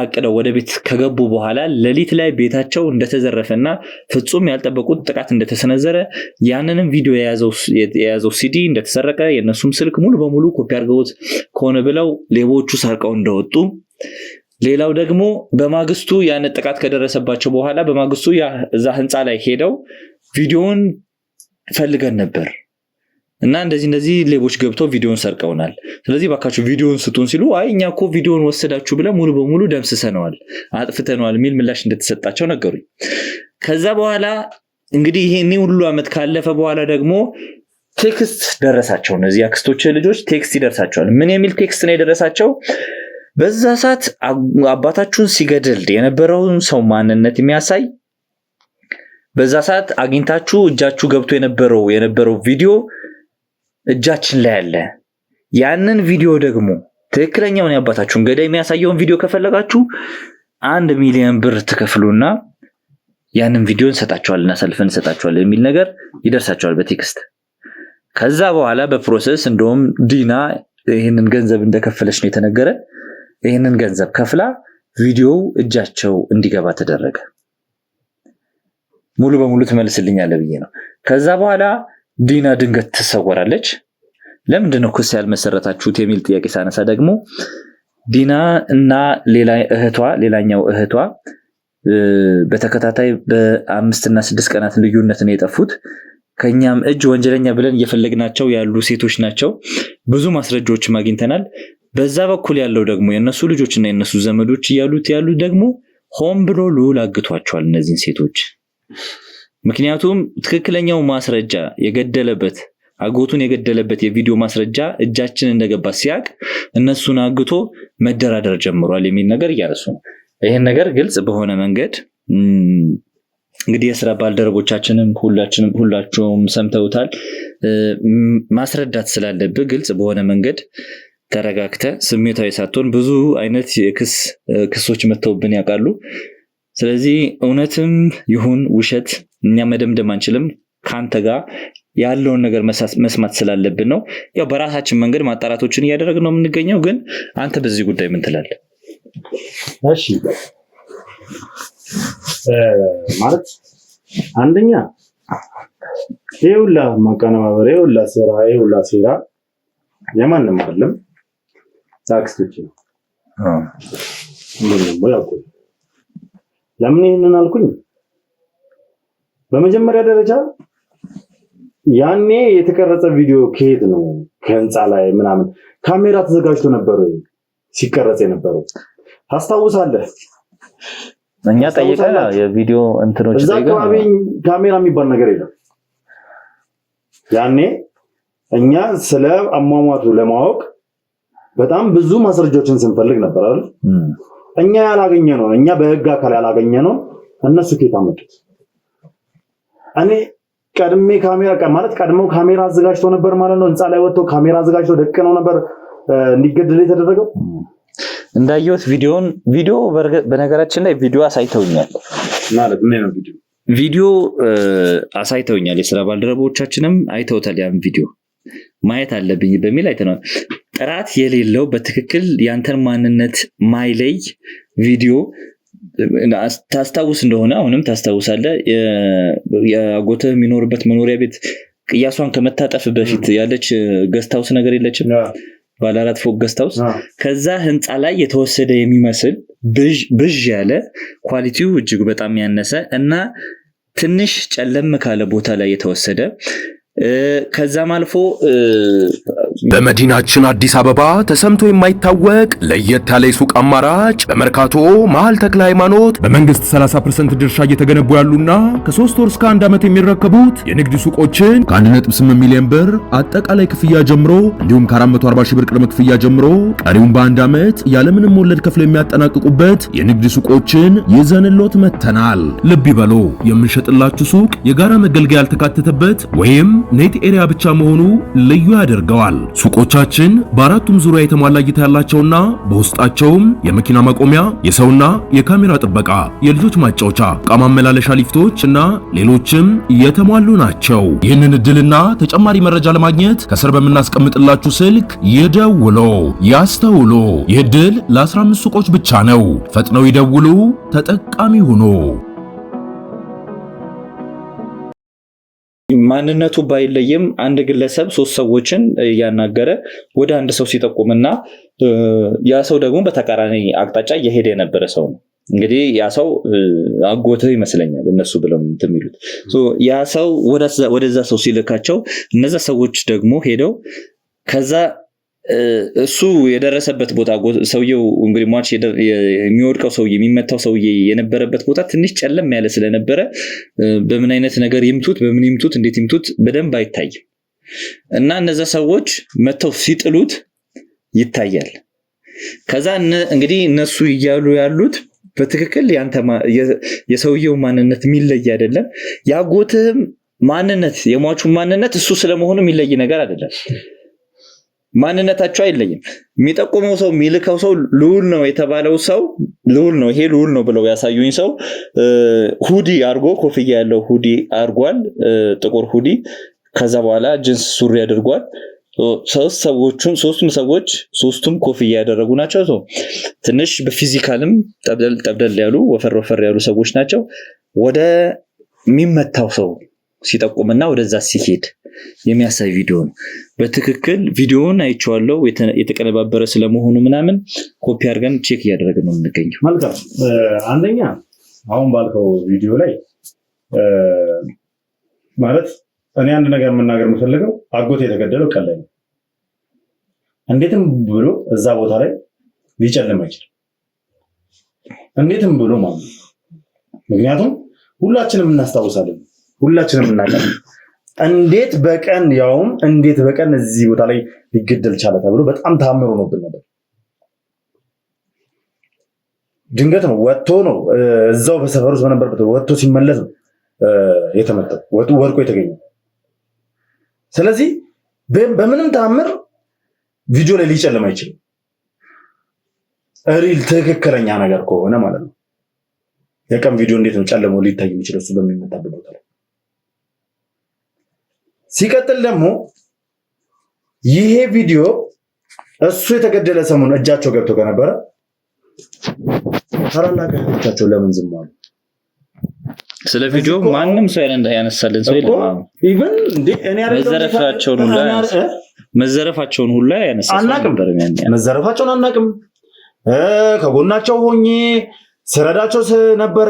አቅደው ወደ ቤት ከገቡ በኋላ ሌሊት ላይ ቤታቸው እንደተዘረፈና ፍጹም ያልጠበቁት ጥቃት እንደተሰነዘረ ያንንም ቪዲዮ የያዘው ሲዲ እንደተሰረቀ የነሱም ስልክ ሙሉ በሙሉ ኮፒ አድርገውት ከሆነ ብለው ሌቦቹ ሰርቀው እንደወጡ ሌላው ደግሞ በማግስቱ ያን ጥቃት ከደረሰባቸው በኋላ በማግስቱ እዛ ህንጻ ላይ ሄደው ቪዲዮውን ፈልገን ነበር እና እንደዚህ ሌቦች ገብተው ቪዲዮን ሰርቀውናል ስለዚህ ባካችሁ ቪዲዮን ስጡን ሲሉ አይ እኛ እኮ ቪዲዮን ወሰዳችሁ ብለ ሙሉ በሙሉ ደምስሰነዋል አጥፍተነዋል ሚል ምላሽ እንደተሰጣቸው ነገሩኝ ከዛ በኋላ እንግዲህ ይሄኔ ሁሉ አመት ካለፈ በኋላ ደግሞ ቴክስት ደረሳቸው እነዚህ አክስቶች ልጆች ቴክስት ይደርሳቸዋል ምን የሚል ቴክስት ነው የደረሳቸው በዛ ሰዓት አባታችሁን ሲገድል የነበረውን ሰው ማንነት የሚያሳይ በዛ ሰዓት አግኝታችሁ እጃችሁ ገብቶ የነበረው ቪዲዮ እጃችን ላይ አለ ያንን ቪዲዮ ደግሞ ትክክለኛውን ያባታችሁን ገዳይ የሚያሳየውን ቪዲዮ ከፈለጋችሁ 1 ሚሊዮን ብር ተከፍሉና ያንን ቪዲዮ እንሰጣቸዋልና ሰልፈን እንሰጣቸዋል የሚል ነገር ይደርሳቸዋል በቴክስት ከዛ በኋላ በፕሮሰስ እንደውም ዲና ይሄንን ገንዘብ እንደከፈለች ነው የተነገረ ይሄንን ገንዘብ ከፍላ ቪዲዮው እጃቸው እንዲገባ ተደረገ ሙሉ በሙሉ ተመልስልኛል ብዬ ነው ከዛ በኋላ ዲና ድንገት ተሰወራለች ለምንድነው ክስ ያልመሰረታችሁት የሚል ጥያቄ ሳነሳ ደግሞ ዲና እና ሌላኛው እህቷ በተከታታይ በ5 እና 6 ቀናት ልዩነት ነው የጠፉት ከኛም እጅ ወንጀለኛ ብለን እየፈለግናቸው ያሉ ሴቶች ናቸው ብዙ ማስረጃዎች ማግኝተናል በዛ በኩል ያለው ደግሞ የነሱ ልጆችና የነሱ ዘመዶች ያሉት ደግሞ ሆን ብሎ ሉል አግቷቸዋል እነዚህን ሴቶች ምክንያቱም ትክክለኛው ማስረጃ የገደለበት አጎቱን የገደለበት የቪዲዮ ማስረጃ እጃችን እንደገባ ሲያቅ እነሱን አግቶ መደራደር ጀምሯል የሚል ነገር ያረሱ ይሄን ነገር ግልጽ በሆነ መንገድ እንግዲህ የሥራ ባልደረቦቻችንም ሁላችሁም ሰምተውታል ማስረዳት ስላለበት ግልጽ በሆነ መንገድ ተረጋግተ ስሜታዊ ሳትሆን ብዙ አይነት ክሶች መተውብን ያውቃሉ ስለዚህ እውነትም ይሁን ውሸት እኛ መደምደም አንችልም ካንተ ጋር ያለውን ነገር መስማት ስላለብን ነው ያው በራሳችን መንገድ ማጣራቶችን እያደረግን ነው የምንገኘው ግን አንተ በዚህ ጉዳይ ምን ትላለህ እሺ ማለት አንደኛ ይውላ ማቀነባበሬ ይውላ ሴራ የማንም አይደለም ታክስቶች ነው ምንም ያውቁ ለምን ይሄንን አልኩኝ በመጀመሪያ ደረጃ ያኔ የተቀረጸ ቪዲዮ ከሄድ ነው ከህንጻ ላይ ምናምን ካሜራ ተዘጋጅቶ ነበር ሲቀረጽ የነበረው ታስታውሳለህ እኛ ጠይቀና የቪዲዮ እንትኖች እዛ አካባቢ ካሜራ የሚባል ነገር የለም ያኔ እኛ ስለ አሟሟቱ ለማወቅ በጣም ብዙ ማስረጃዎችን ስንፈልግ ነበር አይደል እኛ ያላገኘነው እኛ በህግ አካል ያላገኘነው እነሱ ከየት አመጡት እኔ ቀድሜ ቀድመው ካሜራ አዘጋጅቶ ነበር ማለት ነው ህንጻ ላይ ወጥቶ ካሜራ አዘጋጅቶ ደቀነው ነበር እንዲገደል የተደረገው እንዳየሁት ቪዲዮ በነገራችን ላይ ቪዲዮ አሳይተውኛል ማለት ምን ነው ቪዲዮ አሳይተውኛል የሥራ ባልደረቦቻችንም አይተውታል ያን ቪዲዮ ማየት አለብኝ በሚል አይተናል ጥራት የሌለው በትክክል ያንተን ማንነት ማይለይ ቪዲዮ ታስታውስ እንደሆነ አሁንም ታስታውሳለህ ያጎተ የሚኖርበት መኖሪያ ቤት ቅያሷን ከመታጠፍ በፊት ያለች ገስታውስ ነገር የለችም ባለ 4 ፎቅ ገስታውስ ከዛ ህንጻ ላይ የተወሰደ የሚመስል ብዥ ያለ ኳሊቲው እጅግ በጣም ያነሰ እና ትንሽ ጨለም ካለ ቦታ ላይ የተወሰደ ከዛም አልፎ በመዲናችን አዲስ አበባ ተሰምቶ የማይታወቅ ለየት ያለ ሱቅ አማራጭ በመርካቶ መሃል ተክለ ሃይማኖት በመንግስት 30% ድርሻ እየተገነቡ ያሉና ከ3 ወር እስከ 1 ዓመት የሚረከቡት የንግድ ሱቆችን ከ1.8 ሚሊዮን ብር አጠቃላይ ክፍያ ጀምሮ እንዲሁም ከ440 ሺህ ብር ቅድመ ክፍያ ጀምሮ ቀሪውን በአንድ ዓመት ያለምንም ወለድ ከፍለው የሚያጠናቅቁበት የንግድ ሱቆችን ይዘንሎት መተናል። ልብ ይበሉ፣ የምንሸጥላችሁ ሱቅ የጋራ መገልገያ ያልተካተተበት ወይም ኔት ኤሪያ ብቻ መሆኑ ልዩ ያደርገዋል። ሱቆቻችን በአራቱም ዙሪያ የተሟላ እይታ ያላቸውና በውስጣቸውም የመኪና ማቆሚያ፣ የሰውና የካሜራ ጥበቃ፣ የልጆች ማጫወቻ፣ ዕቃ ማመላለሻ ሊፍቶች እና ሌሎችም የተሟሉ ናቸው። ይህንን እድልና ተጨማሪ መረጃ ለማግኘት ከስር በምናስቀምጥላችሁ ስልክ ይደውሉ፣ ያስተውሉ። ይህ እድል ለ15 ሱቆች ብቻ ነው። ፈጥነው ይደውሉ፣ ተጠቃሚ ሁኑ። ማንነቱ ባይለይም አንድ ግለሰብ 3 ሰዎችን እያናገረ ወደ አንድ ሰው ሲጠቁምና ያ ሰው ደግሞ በተቃራኒ አቅጣጫ እየሄደ የነበረ ሰው ነው። እንግዲህ ያ ሰው አጎትህ ይመስለኛል እነሱ ብለው የሚሉት ያ ሰው ወደዛ ሰው ሲልካቸው እነዛ ሰዎች ደግሞ ሄደው ከዛ እሱ የደረሰበት ቦታ ሰውየው እንግዲህ ሟች የሚወድቀው ሰውዬ የሚመታው ሰውዬ የነበረበት ቦታ ትንሽ ጨለም ያለ ስለነበረ በምን አይነት ነገር ይምቱት በምን ይምቱት እንዴት ይምቱት በደንብ አይታይም እና እነዛ ሰዎች መተው ሲጥሉት ይታያል። ከዛ እንግዲህ እነሱ እያሉ ያሉት በትክክል ያንተ የሰውየው ማንነት የሚለይ አይደለም፣ ያጎትህም ማንነት የሟቹ ማንነት እሱ ስለመሆኑ የሚለይ ነገር አይደለም። ማንነታቸው አይለይም። የሚጠቁመው ሰው የሚልከው ሰው ልዑል ነው የተባለው ሰው ልዑል ነው፣ ይሄ ልዑል ነው ብለው ያሳዩኝ ሰው ሁዲ አርጎ ኮፍያ ያለው ሁዲ አርጓል፣ ጥቁር ሁዲ። ከዛ በኋላ ጅንስ ሱሪ አድርጓል። ሶስቱም ኮፍያ ያደረጉ ናቸው። ትንሽ በፊዚካልም ጠብደል ያሉ ወፈር ያሉ ሰዎች ናቸው። ወደ የሚመታው ሰው ሲጠቁምና ወደዛ ሲሄድ የሚያሳይ ቪዲዮ ነው። በትክክል ቪዲዮውን አይቼዋለሁ። የተቀነባበረ ስለመሆኑ ምናምን ኮፒ አድርገን ቼክ እያደረግን ነው የምንገኘው። መልካም። አንደኛ አሁን ባልከው ቪዲዮ ላይ ማለት እኔ አንድ ነገር መናገር የምፈልገው አጎት የተገደለው ቀን ላይ ነው። እንዴትም ብሎ እዛ ቦታ ላይ ሊጨልም አይችልም። እንዴትም ብሎ ማለት ምክንያቱም ሁላችንም እናስታውሳለን፣ ሁላችንም እናውቃለን። እንዴት በቀን እዚህ ቦታ ላይ ሊገደል ቻለ ተብሎ በጣም ተአምሮ ነውብን ነበር። ድንገት ነው ወጥቶ ነው እዛው በሰፈር ውስጥ በነበረበት ወጥቶ ሲመለስ ነው የተመታው ወድቆ የተገኘው። ስለዚህ በምንም ተአምር ቪዲዮ ላይ ሊጨልም አይችልም። ሪል ትክክለኛ ነገር ከሆነ ማለት ነው። የቀን ቪዲዮ እንዴት ነው ጨልሞ ሊታይ የሚችለው እሱ በሚመጣበት ቦታ ላይ? ሲቀጥል ደግሞ ይሄ ቪዲዮ እሱ የተገደለ ሰሞን እጃቸው ገብቶ ከነበረ ታላላቅ እህቶቻቸው ለምን ዝም አሉ? ስለ ቪዲዮ ማንም ሰው ያነሳልን ሰው የለም። ኢቭን እንዴ እኔ መዘረፋቸውን ሁላ ያነሳልን መዘረፋቸውን አናቅም። ከጎናቸው ሆኜ ስረዳቸው ነበረ።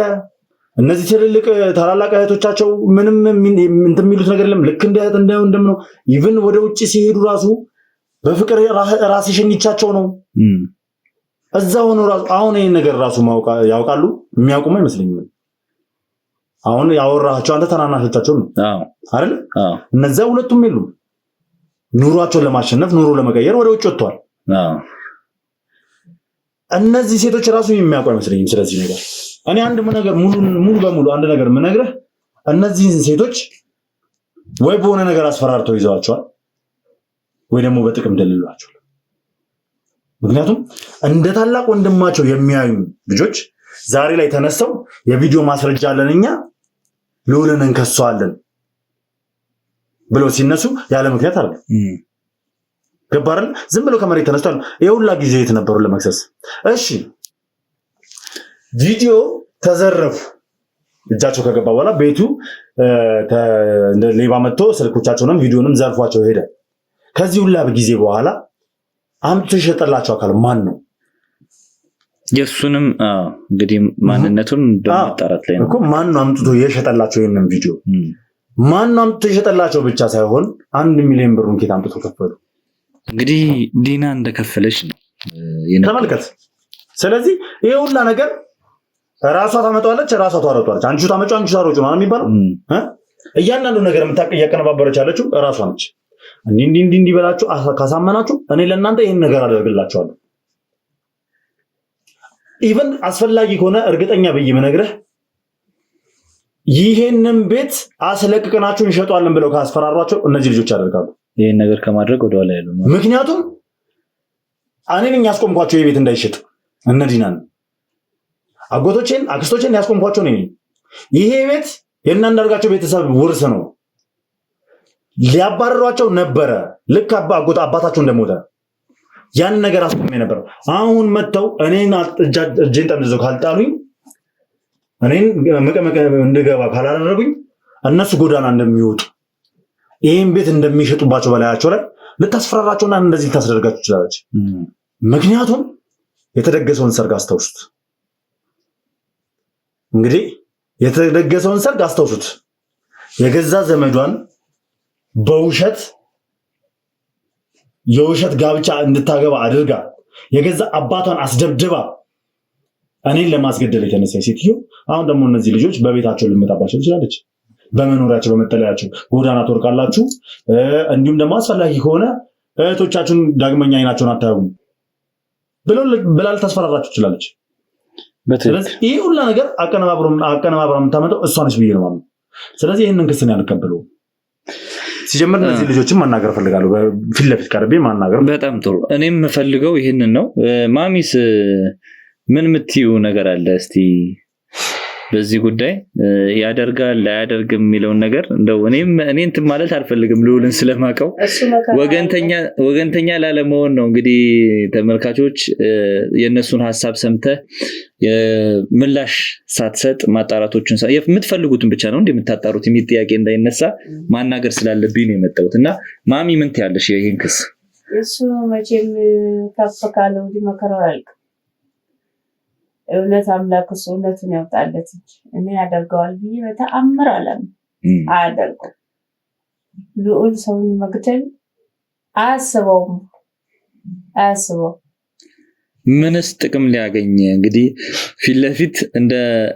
እነዚህ ትልልቅ ታላላቅ እህቶቻቸው ምንም እንትን የሚሉት ነገር የለም። ልክ እንደ እህት እንደ ወንድም ነው። ኢቭን ወደ ውጭ ሲሄዱ ራሱ በፍቅር ራስ ሸኝቻቸው ነው እዛ ሆኖ ራሱ። አሁን ይሄን ነገር ራሱ ያውቃሉ? የሚያውቁም አይመስለኝም። አሁን ያወራቸው አንተ ተናናሾቻቸው ነው አይደል? እነዛ ሁለቱም የሉም። ኑሯቸውን ለማሸነፍ ኑሮ ለመቀየር ወደ ውጭ ወጥተዋል። እነዚህ ሴቶች ራሱ የሚያውቁ አይመስለኝም ስለዚህ ነገር። እኔ አንድ ነገር ሙሉ በሙሉ አንድ ነገር የምነግርህ እነዚህ ሴቶች ወይ በሆነ ነገር አስፈራርተው ይዘዋቸዋል ወይ ደግሞ በጥቅም ደልሏቸዋል። ምክንያቱም እንደ ታላቅ ወንድማቸው የሚያዩ ልጆች ዛሬ ላይ ተነስተው የቪዲዮ ማስረጃ አለን እኛ ልዑልን እንከሷለን ብለው ሲነሱ ያለ ምክንያት አይደለም። ገባረል ዝም ብለው ከመሬት ተነስተዋል። የሁላ ጊዜ የት ነበሩ ለመክሰስ? እሺ ቪዲዮ ተዘረፉ። እጃቸው ከገባ በኋላ ቤቱ እንደ ሌባ መጥቶ ስልኮቻቸውንም ቪዲዮንም ዘርፏቸው ሄደ። ከዚህ ሁላ ጊዜ በኋላ አምጥቶ የሸጠላቸው አካል ማን ነው? የሱንም እንግዲህ ማንነቱን በማጣራት ላይ ነው እኮ። ማን ነው አምጥቶ የሸጠላቸው? ይሄንን ቪዲዮ ማን ነው አምጥቶ የሸጠላቸው ብቻ ሳይሆን 1 ሚሊዮን ብሩን ኬት አምጥቶ ከፈሉ? እንግዲህ ዲና እንደከፈለች ነው ተመልከት። ስለዚህ ይሄ ሁላ ነገር ራሷ ታመጣዋለች፣ ራሷ ታወጣዋለች። አንቺ ታመጪው አንቺ ታሮጪ ነው የሚባለው። እያንዳንዱ ነገር እያቀነባበረች ያለችው ራሷ ነች። እንዲህ በላችሁ ካሳመናችሁ እኔ ለእናንተ ይሄን ነገር አደርግላችኋለሁ። ኢቭን አስፈላጊ ከሆነ እርግጠኛ ብዬ የምነግርህ ይሄንን ቤት አስለቅቀናችሁ እንሸጧለን ብለው ካስፈራሯቸው እነዚህ ልጆች ያደርጋሉ። ይሄን ነገር ከማድረግ ወደኋላ ያሉ። ምክንያቱም እኔ ነኝ ያስቆምኳቸው የቤት እንዳይሸጥ እነ ዲናን አጎቶቼን አክስቶቼን ያስቆምኳቸው ነኝ። ይሄ ቤት የእነ አንዳርጋቸው ቤተሰብ ውርስ ነው። ሊያባረሯቸው ነበረ ልክ አባታቸው እንደሞተ ያን ነገር አስቆሜ ነበር። አሁን መተው እኔን እጄን ጠምዝዘው ካልጣሉኝ እኔን መቀመቀ እንድገባ ካላደረጉኝ እነሱ ጎዳና እንደሚወጡ ይሄን ቤት እንደሚሸጡባቸው በላያቸው ላይ ልታስፈራራቸውና እንደዚህ ልታስደርጋቸው ይችላልች። ምክንያቱም የተደገሰውን ሰርግ አስተውሱት። እንግዲህ የተደገሰውን ሰርግ አስተውሱት። የገዛ ዘመዷን በውሸት የውሸት ጋብቻ እንድታገባ አድርጋ የገዛ አባቷን አስደብድባ እኔን ለማስገደል የተነሳ ሴትዮ አሁን ደግሞ እነዚህ ልጆች በቤታቸው ልመጣባቸው ትችላለች። በመኖሪያቸው በመጠለያቸው ጎዳና ትወርቃላችሁ። እንዲሁም ደግሞ አስፈላጊ ከሆነ እህቶቻችሁን ዳግመኛ አይናቸውን አታዩም ብላ ልታስፈራራችሁ ትችላለች። ስለዚህ ይህ ሁላ ነገር አቀነባብሮ የምታመጣው እሷ ነች ብዬ ነው የማምነው። ስለዚህ ይህንን ክስን ያልቀበለው ሲጀምር እነዚህ ልጆችን ማናገር ፈልጋለሁ። ፊት ለፊት ቀርቤ ማናገር በጣም ጥሩ። እኔም ፈልገው ይሄንን ነው። ማሚስ ምን የምትዩ ነገር አለ? እስቲ በዚህ ጉዳይ ያደርጋል ላያደርግም የሚለውን ነገር እንደው እኔ እንትን ማለት አልፈልግም ልዑልን ስለማቀው ወገንተኛ ላለመሆን ነው። እንግዲህ ተመልካቾች የነሱን ሐሳብ ሰምተህ ምላሽ ሳትሰጥ ማጣራቶችን የምትፈልጉትን ብቻ ነው እንደምታጣሩት የሚል ጥያቄ እንዳይነሳ ማናገር ስላለብኝ ነው የመጣሁት። እና ማሚ ምን ትያለሽ ይሄን ክስ? እሱ መቼም ከፍ ካለው ሊመከረው ያልቅ እውነት አምላክ እሱ እውነቱን ያውጣለት እንጂ እኔ ያደርገዋል ብዬ በተአምር አያደርገው። ልዑል ሰውን መግደል አያስበው። ምንስ ጥቅም ሊያገኝ እንግዲህ ፊት ለፊት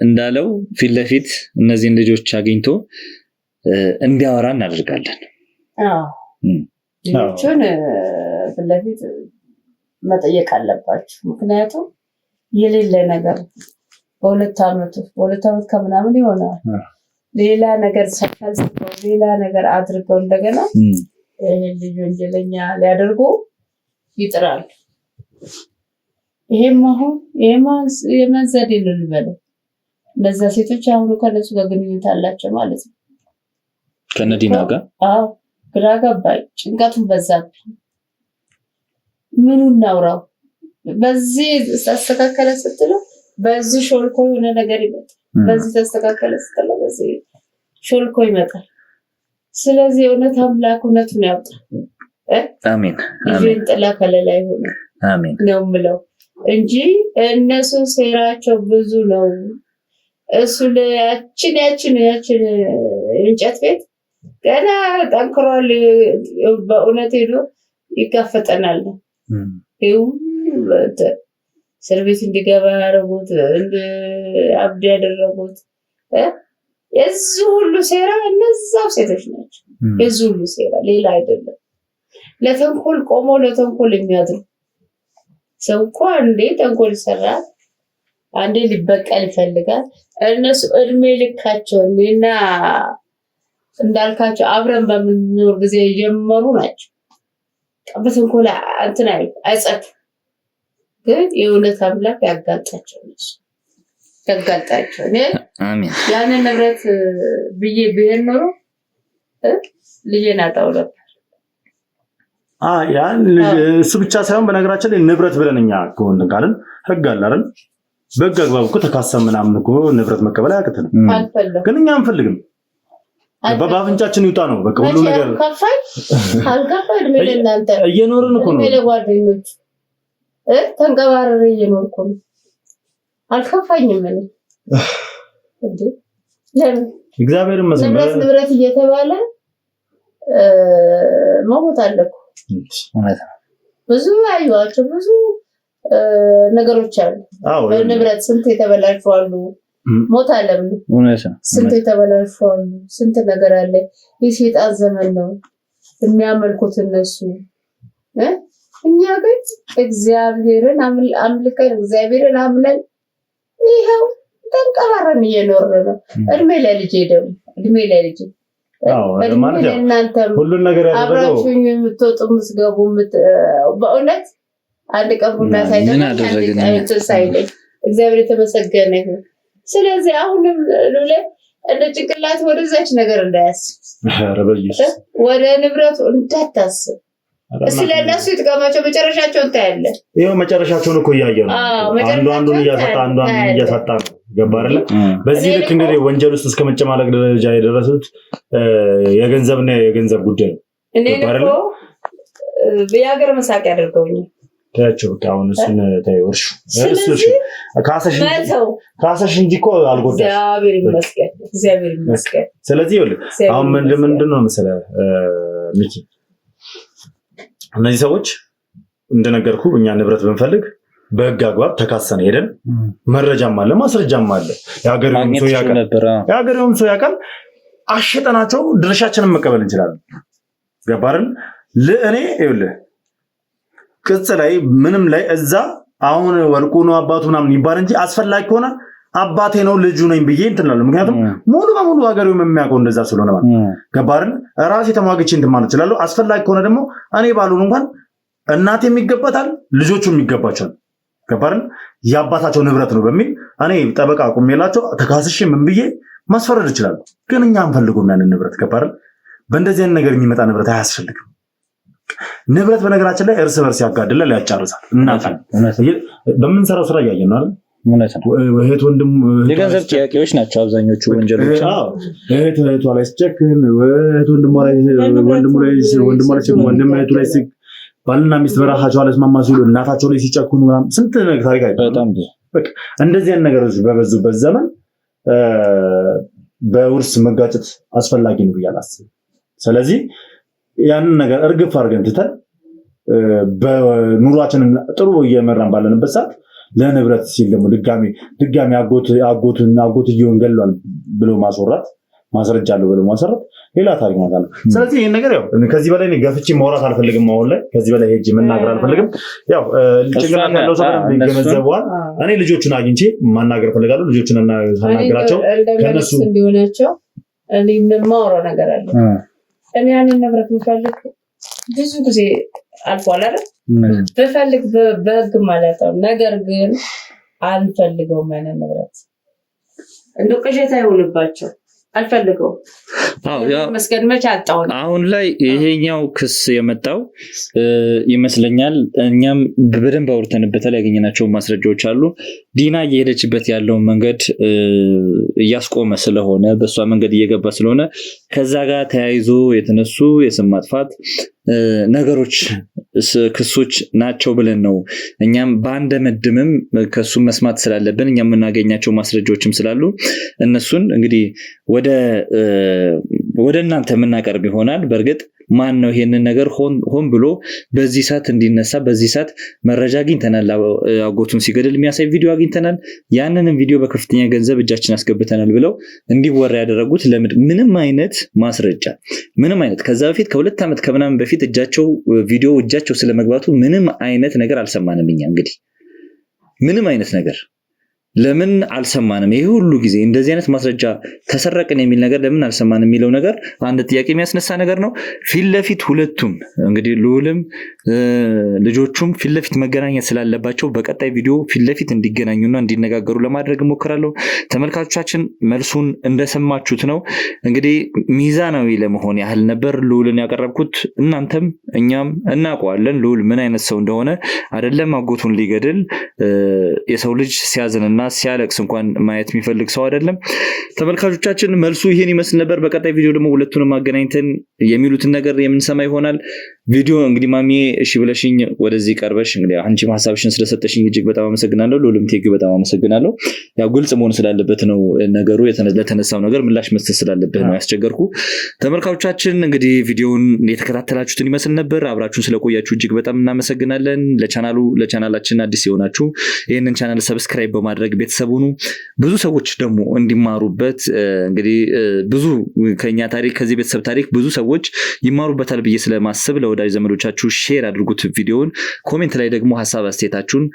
እንዳለው ፊት ለፊት እነዚህን ልጆች አግኝቶ እንዲያወራ እናደርጋለን። ልጆቹን ፊት ለፊት መጠየቅ አለባችሁ። ምክንያቱም የሌለ ነገር በሁለት ዓመት ከምናምን ይሆናል ሌላ ነገር ሳይፈልሰው ሌላ ነገር አድርገው እንደገና ልጅ ወንጀለኛ ሊያደርጉ ይጥራል። ይሄም የመንዘዴ ነው ልበለው። እነዛ ሴቶች አሁን ከነሱ ጋር ግንኙነት አላቸው ማለት ነው። ከነዲና ጋር ግራ ገባኝ። ጭንቀቱን በዛብኝ። ምኑን እናውራው? በዚህ ተስተካከለ ስትለው በዚህ ሾልኮ የሆነ ነገር ይመጣል። በዚህ ተስተካከለ ስትለው በዚህ ሾልኮ ይመጣል። ስለዚህ እውነት አምላክ እውነቱን ያውጣል። አሜን። ይሄን ጥላ ከለላ ይሆነ አሜን ነው የምለው እንጂ እነሱ ሴራቸው ብዙ ነው። እሱ ያችን እንጨት ቤት ገና ጠንክሯል። በእውነት ሄዶ ይጋፈጠናል። እስር ቤት እንዲገባ ያደረጉት አብድ ያደረጉት የዚህ ሁሉ ሴራ እነዛው ሴቶች ናቸው። የዚህ ሁሉ ሴራ ሌላ አይደለም። ለተንኮል ቆሞ ለተንኮል የሚያድሩ ሰው እኮ አንዴ ተንኮል ይሰራል፣ አንዴ ሊበቀል ይፈልጋል። እነሱ እድሜ ልካቸውን እና እንዳልካቸው አብረን በምንኖር ጊዜ የጀመሩ ናቸው። በተንኮል እንትን አይጸት ግን የእውነት አምላክ ያጋልጣቸው ነሱ ያጋልጣቸው። አሜን። ያንን ንብረት ብዬ ብሄር ኖሮ ልጄን አጣው ነበር። ያን እሱ ብቻ ሳይሆን በነገራችን ላይ ንብረት ብለን እኛ ከሆነ ካልን ህግ አለ አይደል? በህግ አግባብ እኮ ተካሰም ምናምን እኮ ንብረት መቀበል አያቅተንም። ግን እኛ አንፈልግም። በአፍንጫችን ይውጣ ነው በቃ ሁሉ ነገር። ካልከፋይ እድሜ ለእናንተ እየኖርን እኮ ነው። እድሜ ለጓደኞች ተንቀባረረ እየኖርኩ ነው። አልከፋኝም እኔ እንዴ ለምን እግዚአብሔር ይመስገን ንብረት እየተባለ መሞት አለኩ። ብዙ አዩዋቸው ብዙ ነገሮች አሉ። ንብረት ስንት የተበላሹ አሉ። ሞት አለም ስንት የተበላሹ አሉ። ስንት ነገር አለ። የሴጣን ዘመን ነው የሚያመልኩት እነሱ። እኛ ግን እግዚአብሔርን አምልከን እግዚአብሔርን አምለን ይኸው ተንቀባረን እየኖርን ነው። እድሜ ለልጄ ደግሞ እድሜ ለልጄ ማለት ያው ሁሉን ነገር ያደረገው አብራችሁኝ የምትወጡ የምትገቡ በእውነት አንድ ቀን ቡና ሳይለኝ እግዚአብሔር የተመሰገነ ይሁን። ስለዚህ አሁንም ሉሌ እንደ ጭንቅላት ወደዛች ነገር እንዳያስብ ወደ ንብረቱ እንዳታስብ። ስለነሱ ይጥቀማቸው፣ መጨረሻቸውን ታያለህ። ይኸው መጨረሻቸውን እኮ እያየ ነው። አንዱን እያሳጣ ነው። ገባ አይደለ? በዚህ ልክ እንግዲህ ወንጀል ውስጥ እስከ መጨማለቅ ደረጃ የደረሱት የገንዘብና የገንዘብ ጉዳይ ነው። እኔ እኮ የሀገር መሳቅ ያደርገውኛል። ታያቸው አሁን እሱን ታየው እርሹ ካሰሽ እንጂ እኮ አልጎዳሽ። እግዚአብሔር ይመስገን። ስለዚህ አሁን ምንድን ነው መሰለህ ሚኪ፣ እነዚህ ሰዎች እንደነገርኩ እኛ ንብረት ብንፈልግ በህግ አግባብ ተካሰነ ሄደን መረጃም አለ ማስረጃም አለ። የሀገሬውም ሰው ያውቃል። አሸጠናቸው ድርሻችንን መቀበል እንችላለን። ገባርን? እኔ ይኸውልህ ቅጽ ላይ ምንም ላይ እዛ አሁን ወርቁ ነው አባቱ ምናምን ይባል እንጂ አስፈላጊ ከሆነ አባቴ ነው ልጁ ነኝ ብዬ እንትላለ። ምክንያቱም ሙሉ በሙሉ ሀገሬው የሚያውቀው እንደዛ ስለሆነ ማለት ገባርን? ራሴ ተሟግቼ እንትን ማለት እችላለሁ። አስፈላጊ ከሆነ ደግሞ እኔ ባሉን እንኳን እናቴ የሚገባታል ልጆቹ የሚገባቸዋል። ገባርን? የአባታቸው ንብረት ነው በሚል እኔ ጠበቃ አቁሜላቸው ተካስሼ ምን ብዬ ማስፈረድ እችላለሁ። ግን እኛ አንፈልገውም ያንን ንብረት። ገባርን? በእንደዚህ አይነት ነገር የሚመጣ ንብረት አያስፈልግም። ንብረት በነገራችን ላይ እርስ በርስ ያጋድላል፣ ያጫርሳል። በምንሰራው ስራ እያየን ነው አይደል? እህት ወንድም የገንዘብ ጥያቄዎች ናቸው አብዛኞቹ ወንጀሎች። እህት እህቷ ላይ ሲጨክን፣ እህት ወንድሟ ላይ ባልና ሚስት በራሳቸው አለስማማ ሲሉ እናታቸው ላይ ሲጨክኑ ስንት ታሪክ አይደለም። እንደዚህ አይነት ነገሮች በበዙበት ዘመን በውርስ መጋጨት አስፈላጊ ነው ብዬ አላስብም። ስለዚህ ያንን ነገር እርግፍ አድርገን ትተን በኑሯችንን ጥሩ እየመራን ባለንበት ሰዓት ለንብረት ሲል ደግሞ ድጋሚ አጎትየውን ገሏል ብሎ ማስወራት ማስረጃ አለው ብሎ ማስወራት ሌላ ታሪክ ማለት ነው። ስለዚህ ይሄን ነገር ያው ከዚህ በላይ ነው ገፍቼ ማውራት አልፈልግም። አሁን ላይ ከዚህ በላይ ሄጄ መናገር አልፈልግም። ያው ጭንቅላት ያለው ሰው ይገነዘበዋል። እኔ ልጆቹን አግኝቼ ማናገር ፈልጋለሁ። ልጆቹን እናገራቸው ከነሱ እንዲሆናቸው እኔ የማወራው ነገር አለ። እኔ ያንን ንብረት ምፈልግ ብዙ ጊዜ አልፏል አይደል? በፈልግ በህግ ማለት ነው። ነገር ግን አልፈልገውም ያንን ንብረት እንደው ቅዠት አይሆንባቸው አልፈልገው። መስገድ መች አጣው። አሁን ላይ ይሄኛው ክስ የመጣው ይመስለኛል እኛም በደንብ አውርተንበታል። ያገኘናቸው ማስረጃዎች አሉ። ዲና እየሄደችበት ያለውን መንገድ እያስቆመ ስለሆነ በሷ መንገድ እየገባ ስለሆነ ከዛ ጋር ተያይዞ የተነሱ የስም ማጥፋት ነገሮች ክሶች ናቸው ብለን ነው እኛም በአንድ መድምም ከሱ መስማት ስላለብን እኛም የምናገኛቸው ማስረጃዎችም ስላሉ እነሱን እንግዲህ ወደ እናንተ የምናቀርብ ይሆናል። በእርግጥ ማን ነው ይሄንን ነገር ሆን ብሎ በዚህ ሰዓት እንዲነሳ በዚህ ሰዓት መረጃ አግኝተናል። አጎቱን ሲገድል የሚያሳይ ቪዲዮ አግኝተናል። ያንንም ቪዲዮ በከፍተኛ ገንዘብ እጃችን አስገብተናል ብለው እንዲወራ ያደረጉት ምንም አይነት ማስረጃ ምንም አይነት ከዛ በፊት ከ2 ዓመት ከምናምን በፊት ቪዲዮ እጃቸው ስለመግባቱ ምንም አይነት ነገር አልሰማንም። እኛ እንግዲህ ምንም አይነት ነገር ለምን አልሰማንም? ይሄ ሁሉ ጊዜ እንደዚህ አይነት ማስረጃ ተሰረቀን የሚል ነገር ለምን አልሰማንም የሚለው ነገር አንድ ጥያቄ የሚያስነሳ ነገር ነው። ፊትለፊት ሁለቱም እንግዲህ ልዑልም ልጆቹም ፊትለፊት መገናኘት ስላለባቸው በቀጣይ ቪዲዮ ፊትለፊት እንዲገናኙና እንዲነጋገሩ ለማድረግ እሞክራለሁ። ተመልካቾቻችን መልሱን እንደሰማችሁት ነው። እንግዲህ ሚዛናዊ ለመሆን ያህል ነበር ልዑልን ያቀረብኩት። እናንተም እኛም እናውቀዋለን ልዑል ምን አይነት ሰው እንደሆነ። አይደለም አጎቱን ሊገድል የሰው ልጅ ሲያዝንና ሲያለቅስ እንኳን ማየት የሚፈልግ ሰው አይደለም። ተመልካቾቻችን መልሱ ይሄን ይመስል ነበር። በቀጣይ ቪዲዮ ደግሞ ሁለቱንም አገናኝተን የሚሉትን ነገር የምንሰማ ይሆናል። ቪዲዮ እንግዲህ ማሚ እሺ ብለሽኝ ወደዚህ ቀርበሽ እንግዲህ አንቺ ሐሳብሽን ስለሰጠሽኝ እጅግ በጣም አመሰግናለሁ። ልዑልም ቴግ በጣም አመሰግናለሁ። ያው ግልጽ መሆን ስላለበት ነው ነገሩ ለተነሳው ነገር ምላሽ መስጠት ስላለበት ነው ያስቸገርኩ። ተመልካቾቻችን እንግዲህ ቪዲዮውን የተከታተላችሁትን ይመስል ነበር። አብራችሁን ስለቆያችሁ እጅግ በጣም እናመሰግናለን። ለቻናላችን አዲስ የሆናችሁ ይሄንን ቻናል ሰብስክራይብ በማድረግ ቤተሰቡኑ ብዙ ሰዎች ደግሞ እንዲማሩበት እንግዲህ ብዙ ከኛ ታሪክ ከዚህ ቤተሰብ ታሪክ ብዙ ሰዎች ይማሩበታል ብዬ ስለማስብ ለወዳጅ ዘመዶቻችሁ ሼር አድርጉት ቪዲዮውን። ኮሜንት ላይ ደግሞ ሐሳብ አስተያየታችሁን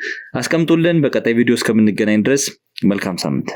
አስቀምጡልን። በቀጣይ ቪዲዮ እስከምንገናኝ ድረስ መልካም ሳምንት።